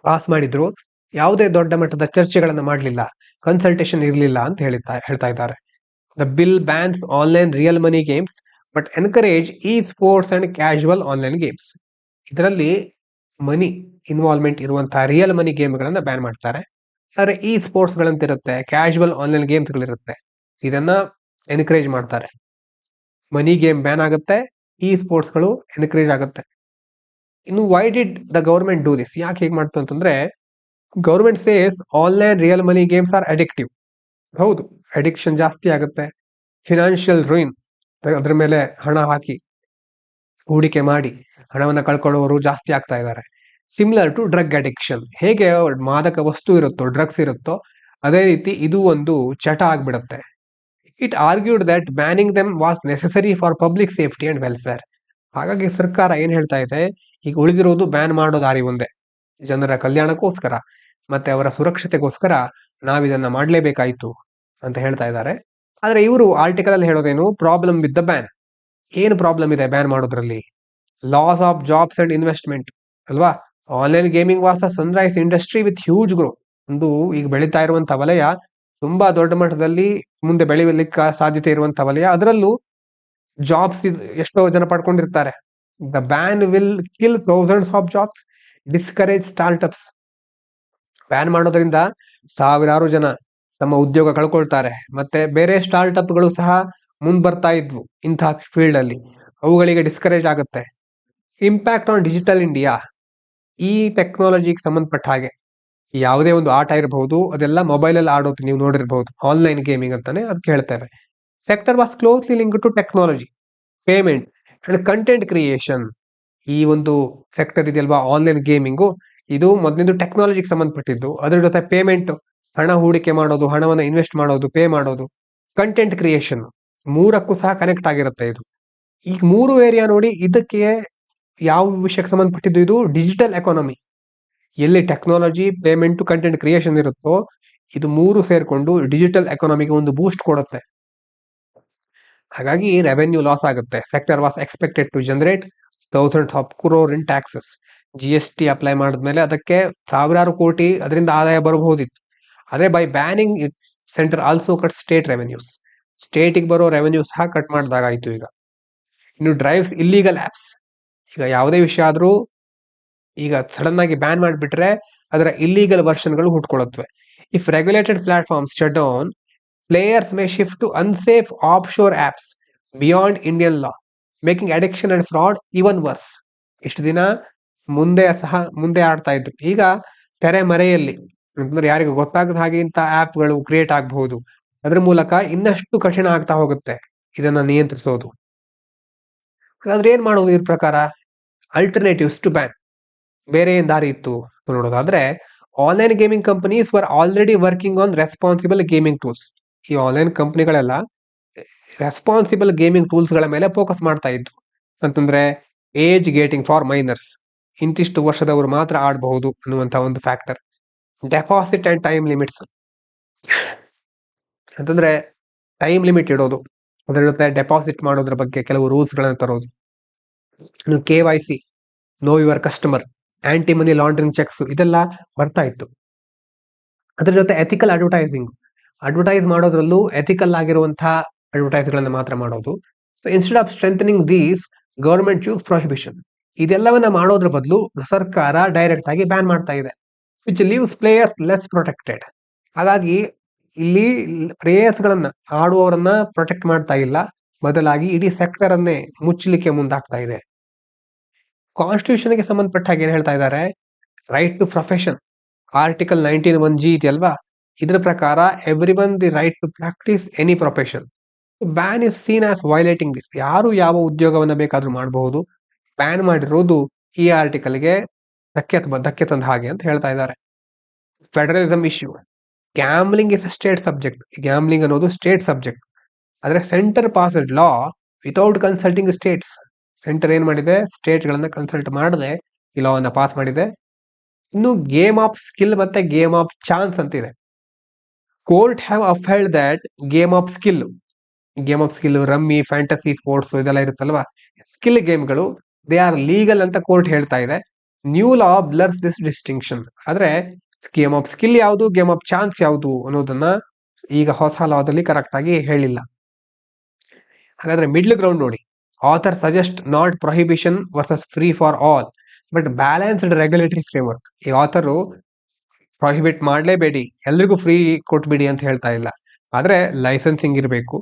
ಪಾಸ್ ಮಾಡಿದ್ರು, ಯಾವುದೇ ದೊಡ್ಡ ಮಟ್ಟದ ಚರ್ಚೆಗಳನ್ನು ಮಾಡಲಿಲ್ಲ, ಕನ್ಸಲ್ಟೇಷನ್ ಇರಲಿಲ್ಲ ಅಂತ ಹೇಳ್ತಾ ಇದ್ದಾರೆ. The bill bans online real money games but encourage esports and casual online games. ಇದರಲ್ಲಿ ಮನಿ ಇನ್ವಾಲ್ವ್ಮೆಂಟ್ ಇರುವಂತಹ ರಿಯಲ್ ಮನಿ ಗೇಮ್ಗಳನ್ನ ಬ್ಯಾನ್ ಮಾಡ್ತಾರೆ. ಆದರೆ ಇ ಸ್ಪೋರ್ಟ್ಸ್ ಗಳಂತಿರುತ್ತೆ, ಕ್ಯಾಶುವಲ್ ಆನ್ಲೈನ್ ಗೇಮ್ಸ್ ಗಳಿರುತ್ತೆ, ಇದನ್ನ ಎನ್ಕರೇಜ್ ಮಾಡ್ತಾರೆ. ಮನಿ ಗೇಮ್ ಬ್ಯಾನ್ ಆಗುತ್ತೆ, ಇ ಸ್ಪೋರ್ಟ್ಸ್ ಗಳು ಎನ್ಕರೇಜ್ ಆಗುತ್ತೆ. ಇನ್ನು why did the government do this? ಯಾಕೆ ಹೇಗೆ ಮಾಡ್ತು ಅಂತಂದ್ರೆ, government says online real money games are addictive. ಹೌದು, ಅಡಿಕ್ಷನ್ ಜಾಸ್ತಿ ಆಗುತ್ತೆ. ಫಿನಾನ್ಷಿಯಲ್ ರೂಯಿನ್, ಅದ್ರ ಮೇಲೆ ಹಣ ಹಾಕಿ ಹೂಡಿಕೆ ಮಾಡಿ ಹಣವನ್ನ ಕಳ್ಕೊಳ್ಳೋರು ಜಾಸ್ತಿ ಆಗ್ತಾ ಇದ್ದಾರೆ. ಸಿಮಿಲರ್ ಟು ಡ್ರಗ್ ಅಡಿಕ್ಷನ್, ಹೇಗೆ ಮಾದಕ ವಸ್ತು ಇರುತ್ತೋ, ಡ್ರಗ್ಸ್ ಇರುತ್ತೋ, ಅದೇ ರೀತಿ ಇದು ಒಂದು ಚಟ ಆಗ್ಬಿಡುತ್ತೆ. It argued that banning them was necessary for public safety and welfare. ಹಾಗಾಗಿ ಸರ್ಕಾರ ಏನ್ ಹೇಳ್ತಾ ಇದೆ, ಈಗ ಉಳಿದಿರೋದು ಬ್ಯಾನ್ ಮಾಡೋ ದಾರಿ ಒಂದೇ, ಜನರ ಕಲ್ಯಾಣಕ್ಕೋಸ್ಕರ ಮತ್ತೆ ಅವರ ಸುರಕ್ಷತೆಗೋಸ್ಕರ ನಾವಿದನ್ನ ಮಾಡಲೇಬೇಕಾಯ್ತು ಅಂತ ಹೇಳ್ತಾ ಇದ್ದಾರೆ. ಆದ್ರೆ ಇವರು ಆರ್ಟಿಕಲ್ ಅಲ್ಲಿ ಹೇಳೋದೇನು, ಪ್ರಾಬ್ಲಮ್ ವಿತ್ ದ ಬ್ಯಾನ್. ಏನು ಪ್ರಾಬ್ಲಮ್ ಇದೆ ಬ್ಯಾನ್ ಮಾಡೋದ್ರಲ್ಲಿ? Loss of jobs and investment ಅಲ್ವಾ. Online gaming was a sunrise industry with huge growth. ಒಂದು ಈಗ ಬೆಳೀತಾ ಇರುವಂತಹ ವಲಯ ತುಂಬಾ ದೊಡ್ಡ ಮಟ್ಟದಲ್ಲಿ ಮುಂದೆ ಬೆಳೆಯಲಿಕ್ಕೆ ಸಾಧ್ಯತೆ ಇರುವಂತಹ ವಲಯ. ಅದರಲ್ಲೂ ಜಾಬ್ಸ್ ಎಷ್ಟೋ ಜನ ಪಡ್ಕೊಂಡಿರ್ತಾರೆ. The ban will kill thousands of jobs, discourage startups. Ban ಮಾಡೋದ್ರಿಂದ ಸಾವಿರಾರು ಜನ ತಮ್ಮ ಉದ್ಯೋಗ ಕಳ್ಕೊಳ್ತಾರೆ. ಮತ್ತೆ ಬೇರೆ ಸ್ಟಾರ್ಟ್ಅಪ್ಗಳು ಸಹ ಮುಂದ್ ಬರ್ತಾ ಇದ್ವು ಇಂತಹ ಫೀಲ್ಡ್ ಅಲ್ಲಿ, ಅವುಗಳಿಗೆ ಡಿಸ್ಕರೇಜ್ ಆಗುತ್ತೆ. Impact on digital India. ಈ ಟೆಕ್ನಾಲಜಿಗೆ ಸಂಬಂಧಪಟ್ಟ ಹಾಗೆ ಯಾವುದೇ ಒಂದು ಆಟ ಇರಬಹುದು, ಅದೆಲ್ಲ ಮೊಬೈಲ್ ಅಲ್ಲಿ ಆಡೋದು ನೀವು ನೋಡಿರಬಹುದು, ಆನ್ಲೈನ್ ಗೇಮಿಂಗ್ ಅಂತಾನೆ ಅದಕ್ಕೆ ಹೇಳ್ತೇವೆ. Sector was closely link to technology, payment and content creation. ಈ ಒಂದು ಸೆಕ್ಟರ್ ಇದೆಯಲ್ವಾ ಆನ್ಲೈನ್ ಗೇಮಿಂಗು, ಇದು ಮೊದಲಿಂದ ಟೆಕ್ನಾಲಜಿಗೆ ಸಂಬಂಧಪಟ್ಟಿದ್ದು. ಅದರ ಜೊತೆ ಪೇಮೆಂಟ್, ಹಣ ಹೂಡಿಕೆ ಮಾಡೋದು, ಹಣವನ್ನು ಇನ್ವೆಸ್ಟ್ ಮಾಡೋದು, ಪೇ ಮಾಡೋದು, ಕಂಟೆಂಟ್ ಕ್ರಿಯೇಷನ್, ಮೂರಕ್ಕೂ ಸಹ ಕನೆಕ್ಟ್ ಆಗಿರುತ್ತೆ ಇದು. ಈ ಮೂರು ಏರಿಯಾ ನೋಡಿ, ಇದಕ್ಕೆ ಯಾವ ವಿಷಯಕ್ಕೆ ಸಂಬಂಧಪಟ್ಟಿದ್ದು? ಇದು ಡಿಜಿಟಲ್ ಎಕಾನಮಿ. ಎಲ್ಲಿ ಟೆಕ್ನಾಲಜಿ, ಪೇಮೆಂಟ್, ಕಂಟೆಂಟ್ ಕ್ರಿಯೇಷನ್ ಇರುತ್ತೋ, ಇದು ಮೂರು ಸೇರ್ಕೊಂಡು ಡಿಜಿಟಲ್ ಎಕಾನಮಿಗೆ ಒಂದು ಬೂಸ್ಟ್ ಕೊಡುತ್ತೆ. ಹಾಗಾಗಿ ರೆವೆನ್ಯೂ ಲಾಸ್ ಆಗುತ್ತೆ. Sector was expected to generate thousands of crore in taxes. GST apply ಮಾಡಿದ್ಮೇಲೆ ಅದಕ್ಕೆ ಸಾವಿರಾರು ಕೋಟಿ ಅದರಿಂದ ಆದಾಯ ಬರಬಹುದಿತ್ತು. ಆದ್ರೆ by banning it, center also cut state revenues. ಸ್ಟೇಟಿಗೆ ಬರೋ ರೆವೆನ್ಯೂ ಸಹ ಕಟ್ ಮಾಡಿದಾಗಾಯ್ತು. ಈಗ ಇನ್ನು ಡ್ರೈವ್ಸ್ ಇಲ್ಲಿಗಲ್ ಆಪ್ಸ್. ಈಗ ಯಾವುದೇ ವಿಷಯ ಆದ್ರೂ ಈಗ ಸಡನ್ ಆಗಿ ಬ್ಯಾನ್ ಮಾಡಿಬಿಟ್ರೆ ಅದರ ಇಲ್ಲಿಗಲ್ ವರ್ಷನ್ಗಳು ಹುಟ್ಕೊಳ್ಳುತ್ತವೆ. If regulated platforms shut down, players may shift to unsafe offshore apps beyond Indian law, making addiction and fraud even worse. ಇಷ್ಟು ದಿನ ಮುಂದೆ ಆಡ್ತಾ ಇದ್ರು, ಈಗ ತೆರೆ ಮರೆಯಲ್ಲಿ, ಅಂತಂದ್ರೆ ಯಾರಿಗೂ ಗೊತ್ತಾಗದ ಹಾಗೆ ಇಂಥ ಆಪ್ಗಳು ಕ್ರಿಯೇಟ್ ಆಗಬಹುದು. ಅದ್ರ ಮೂಲಕ ಇನ್ನಷ್ಟು ಕಠಿಣ ಆಗ್ತಾ ಹೋಗುತ್ತೆ ಇದನ್ನ ನಿಯಂತ್ರಿಸೋದು. ಹಾಗಾದ್ರೆ ಏನ್ ಮಾಡೋದು ಇದ್ರ ಪ್ರಕಾರ? Alternatives to ban. ಬೇರೆ ಏನ್ ದಾರಿ ಇತ್ತು ನೋಡೋದಾದ್ರೆ, online gaming companies were already working on responsible gaming tools. ಈ ಆನ್ಲೈನ್ ಕಂಪನಿಗಳೆಲ್ಲ ರೆಸ್ಪಾನ್ಸಿಬಲ್ ಗೇಮಿಂಗ್ ಟೂಲ್ಸ್ ಗಳ ಮೇಲೆ ಫೋಕಸ್ ಮಾಡ್ತಾ ಇದ್ರು. ಅಂತಂದ್ರೆ ಏಜ್ ಗೇಟಿಂಗ್ ಫಾರ್ ಮೈನರ್ಸ್, ಇಂತಿಷ್ಟು ವರ್ಷದವರು ಮಾತ್ರ ಆಡಬಹುದು ಅನ್ನುವಂತ ಒಂದು factor. Deposit and time limits, ಅಂತಂದ್ರೆ ಟೈಮ್ ಲಿಮಿಟ್ ಇಡೋದು, ಅದರ ಜೊತೆ ಡೆಪಾಸಿಟ್ ಮಾಡೋದ್ರ ಬಗ್ಗೆ ಕೆಲವು ರೂಲ್ಸ್ ಗಳನ್ನ ತರೋದು. KYC, know your customer, anti money laundering checks, ಇದೆಲ್ಲ ಬರ್ತಾ ಇತ್ತು. ಅದ್ರ ಜೊತೆ ಎಥಿಕಲ್ ಅಡ್ವರ್ಟೈಸಿಂಗ್, ಅಡ್ವರ್ಟೈಸ್ ಮಾಡೋದ್ರಲ್ಲೂ ಎಥಿಕಲ್ ಆಗಿರುವಂತಹ ಅಡ್ವರ್ಟೈಸ್ ಗಳನ್ನ ಮಾತ್ರ ಮಾಡೋದು. So instead of strengthening these, government chooses prohibition. ಇದೆಲ್ಲವನ್ನ ಮಾಡೋದ್ರ ಬದಲು ಸರ್ಕಾರ ಡೈರೆಕ್ಟ್ ಆಗಿ ಬ್ಯಾನ್ ಮಾಡ್ತಾ ಇದೆ, which leaves players less protected. ಹಾಗಾಗಿ ಇಲ್ಲಿ ಪ್ಲೇಯರ್ಸ್ ಗಳನ್ನ, ಆಡುವವರನ್ನ ಪ್ರೊಟೆಕ್ಟ್ ಮಾಡ್ತಾ ಇಲ್ಲ, ಬದಲಾಗಿ ಇಡೀ ಸೆಕ್ಟರ್ ಅನ್ನೇ ಮುಚ್ಚಲಿಕ್ಕೆ ಮುಂದಾಗ್ತಾ ಇದೆ. ಕಾನ್ಸ್ಟಿಟ್ಯೂಷನ್ ಗೆ ಸಂಬಂಧಪಟ್ಟ ಹಾಗೆ ಏನ್ ಹೇಳ್ತಾ ಇದ್ದಾರೆ? Right to profession, article 19(1)G ಇದೆಯಲ್ವಾ, ಇದರ ಪ್ರಕಾರ every one the right to practise any profession. Ban is seen as violating this. ಯಾರು ಯಾವ ಉದ್ಯೋಗವನ್ನ ಬೇಕಾದ್ರೂ ಮಾಡಬಹುದು. ಬ್ಯಾನ್ ಮಾಡಿರೋದು ಈ ಆರ್ಟಿಕಲ್ಗೆ ಧಕ್ಕೆ ತಂದ ಹಾಗೆ ಅಂತ ಹೇಳ್ತಾ ಇದ್ದಾರೆ. Federalism issue, gambling is a state subject. Gambling ಅನ್ನೋದು ಸ್ಟೇಟ್ ಸಬ್ಜೆಕ್ಟ್. ಆದ್ರೆ ಸೆಂಟರ್ ಪಾಸ್ಡ್ ಲಾ ವಿತೌಟ್ ಕನ್ಸಲ್ಟಿಂಗ್ ಸ್ಟೇಟ್ಸ್. ಸೆಂಟರ್ ಏನ್ ಮಾಡಿದೆ? ಸ್ಟೇಟ್ ಗಳನ್ನ ಕನ್ಸಲ್ಟ್ ಮಾಡದೆ ಈ ಲಾ ಅನ್ನ ಪಾಸ್ ಮಾಡಿದೆ. ಇನ್ನು ಗೇಮ್ ಆಫ್ ಸ್ಕಿಲ್ ಮತ್ತೆ ಗೇಮ್ ಆಫ್ ಚಾನ್ಸ್ ಅಂತಿದೆ. Court have upheld that game of skill, rummy, fantasy sports ಇದೆಲ್ಲ ಇರುತ್ತಲ್ವಾ, ಸ್ಕಿಲ್ ಗೇಮ್ಗಳು, ದೇ ಆರ್ ಲೀಗಲ್ ಅಂತ ಕೋರ್ಟ್ ಹೇಳ್ತಾ ಇದೆ. New law blurs this distinction. ಆದ್ರೆ ಗೇಮ್ ಆಫ್ ಸ್ಕಿಲ್ ಯಾವುದು, ಗೇಮ್ ಆಫ್ ಚಾನ್ಸ್ ಯಾವುದು ಅನ್ನೋದನ್ನ ಈಗ ಹೊಸ ಲಾದಲ್ಲಿ ಕರೆಕ್ಟ್ ಆಗಿ ಹೇಳಿಲ್ಲ. ಹಾಗಾದ್ರೆ ಮಿಡ್ಲ್ ಗ್ರೌಂಡ್ ನೋಡಿ. Author suggest not prohibition versus free for all, but balanced regulatory framework. ಈ ಆಥರು ಪ್ರೊಹಿಬಿಟ್ ಮಾಡಲೇಬೇಡಿ, ಎಲ್ರಿಗೂ ಫ್ರೀ ಕೊಟ್ಬಿಡಿ ಅಂತ ಹೇಳ್ತಾ ಇಲ್ಲ. ಆದ್ರೆ ಲೈಸೆನ್ಸಿಂಗ್ ಇರಬೇಕು,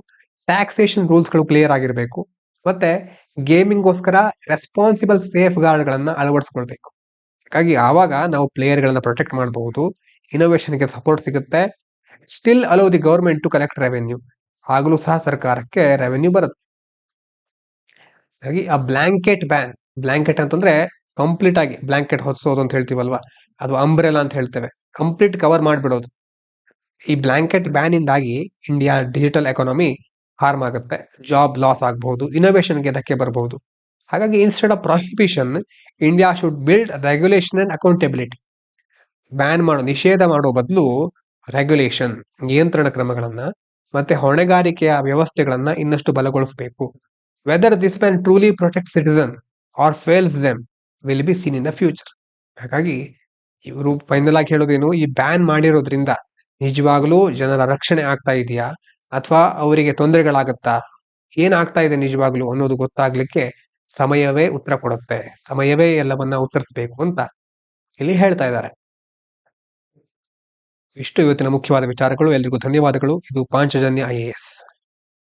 ಟ್ಯಾಕ್ಸೇಷನ್ ರೂಲ್ಸ್ ಗಳು ಕ್ಲಿಯರ್ ಆಗಿರಬೇಕು, ಮತ್ತೆ ಗೇಮಿಂಗ್ಗೋಸ್ಕರ ರೆಸ್ಪಾನ್ಸಿಬಲ್ ಸೇಫ್ ಗಾರ್ಡ್ ಗಳನ್ನ ಅಳವಡಿಸ್ಕೊಳ್ಬೇಕು. ಹಾಗಾಗಿ ಆವಾಗ ನಾವು ಪ್ಲೇಯರ್ ಗಳನ್ನ ಪ್ರೊಟೆಕ್ಟ್ ಮಾಡಬಹುದು, ಇನೋವೇಷನ್ಗೆ ಸಪೋರ್ಟ್ ಸಿಗುತ್ತೆ. Still allow the government to collect revenue. ಆಗಲೂ ಸಹ ಸರ್ಕಾರಕ್ಕೆ ರೆವೆನ್ಯೂ ಬರುತ್ತೆ. ಹಾಗಾಗಿ ಆ ಬ್ಲಾಂಕೆಟ್ ಬ್ಯಾನ್, ಬ್ಲಾಂಕೆಟ್ ಅಂತಂದ್ರೆ ಕಂಪ್ಲೀಟ್ ಆಗಿ ಬ್ಲಾಂಕೆಟ್ ಹೊತ್ಸೋದು ಅಂತ ಹೇಳ್ತೀವಲ್ವಾ, ಅದು ಅಂಬ್ರೆಲಾ ಅಂತ ಹೇಳ್ತೇವೆ, ಕಂಪ್ಲೀಟ್ ಕವರ್ ಮಾಡಿಬಿಡೋದು. ಈ ಬ್ಲಾಂಕೆಟ್ ಬ್ಯಾನ್ ಇಂದಾಗಿ ಇಂಡಿಯಾ ಡಿಜಿಟಲ್ ಎಕಾನಮಿ ಹಾರ್ಮ್ ಆಗುತ್ತೆ, ಜಾಬ್ ಲಾಸ್ ಆಗಬಹುದು, ಇನೋವೇಷನ್ಗೆ ಧಕ್ಕೆ ಬರಬಹುದು. ಹಾಗಾಗಿ instead of prohibition, India should build regulation and accountability. ನಿಷೇಧ ಮಾಡೋ ಬದಲು ರೆಗ್ಯುಲೇಷನ್, ನಿಯಂತ್ರಣ ಕ್ರಮಗಳನ್ನ ಮತ್ತೆ ಹೊಣೆಗಾರಿಕೆಯ ವ್ಯವಸ್ಥೆಗಳನ್ನ ಇನ್ನಷ್ಟು ಬಲಗೊಳಿಸಬೇಕು. Whether this man truly protect citizen or fails them will be seen in the future. ಹಾಗಾಗಿ ಇವರು ಫೈನಲ್ ಆಗಿ ಹೇಳೋದೇನು, ಈ ಬ್ಯಾನ್ ಮಾಡಿರೋದ್ರಿಂದ ನಿಜವಾಗ್ಲೂ ಜನರ ರಕ್ಷಣೆ ಆಗ್ತಾ ಇದೆಯಾ ಅಥವಾ ಅವರಿಗೆ ತೊಂದರೆಗಳಾಗತ್ತಾ, ಏನಾಗ್ತಾ ಇದೆ ನಿಜವಾಗ್ಲೂ ಅನ್ನೋದು ಗೊತ್ತಾಗ್ಲಿಕ್ಕೆ ಸಮಯವೇ ಉತ್ತರ ಕೊಡುತ್ತೆ, ಸಮಯವೇ ಎಲ್ಲವನ್ನ ಉತ್ತರಿಸಬೇಕು ಅಂತ ಇಲ್ಲಿ ಹೇಳ್ತಾ ಇದ್ದಾರೆ. ಇಷ್ಟು ಇವತ್ತಿನ ಮುಖ್ಯವಾದ ವಿಚಾರಗಳು. ಎಲ್ರಿಗೂ ಧನ್ಯವಾದಗಳು. ಇದು ಪಾಂಚಜನ್ಯ IAS.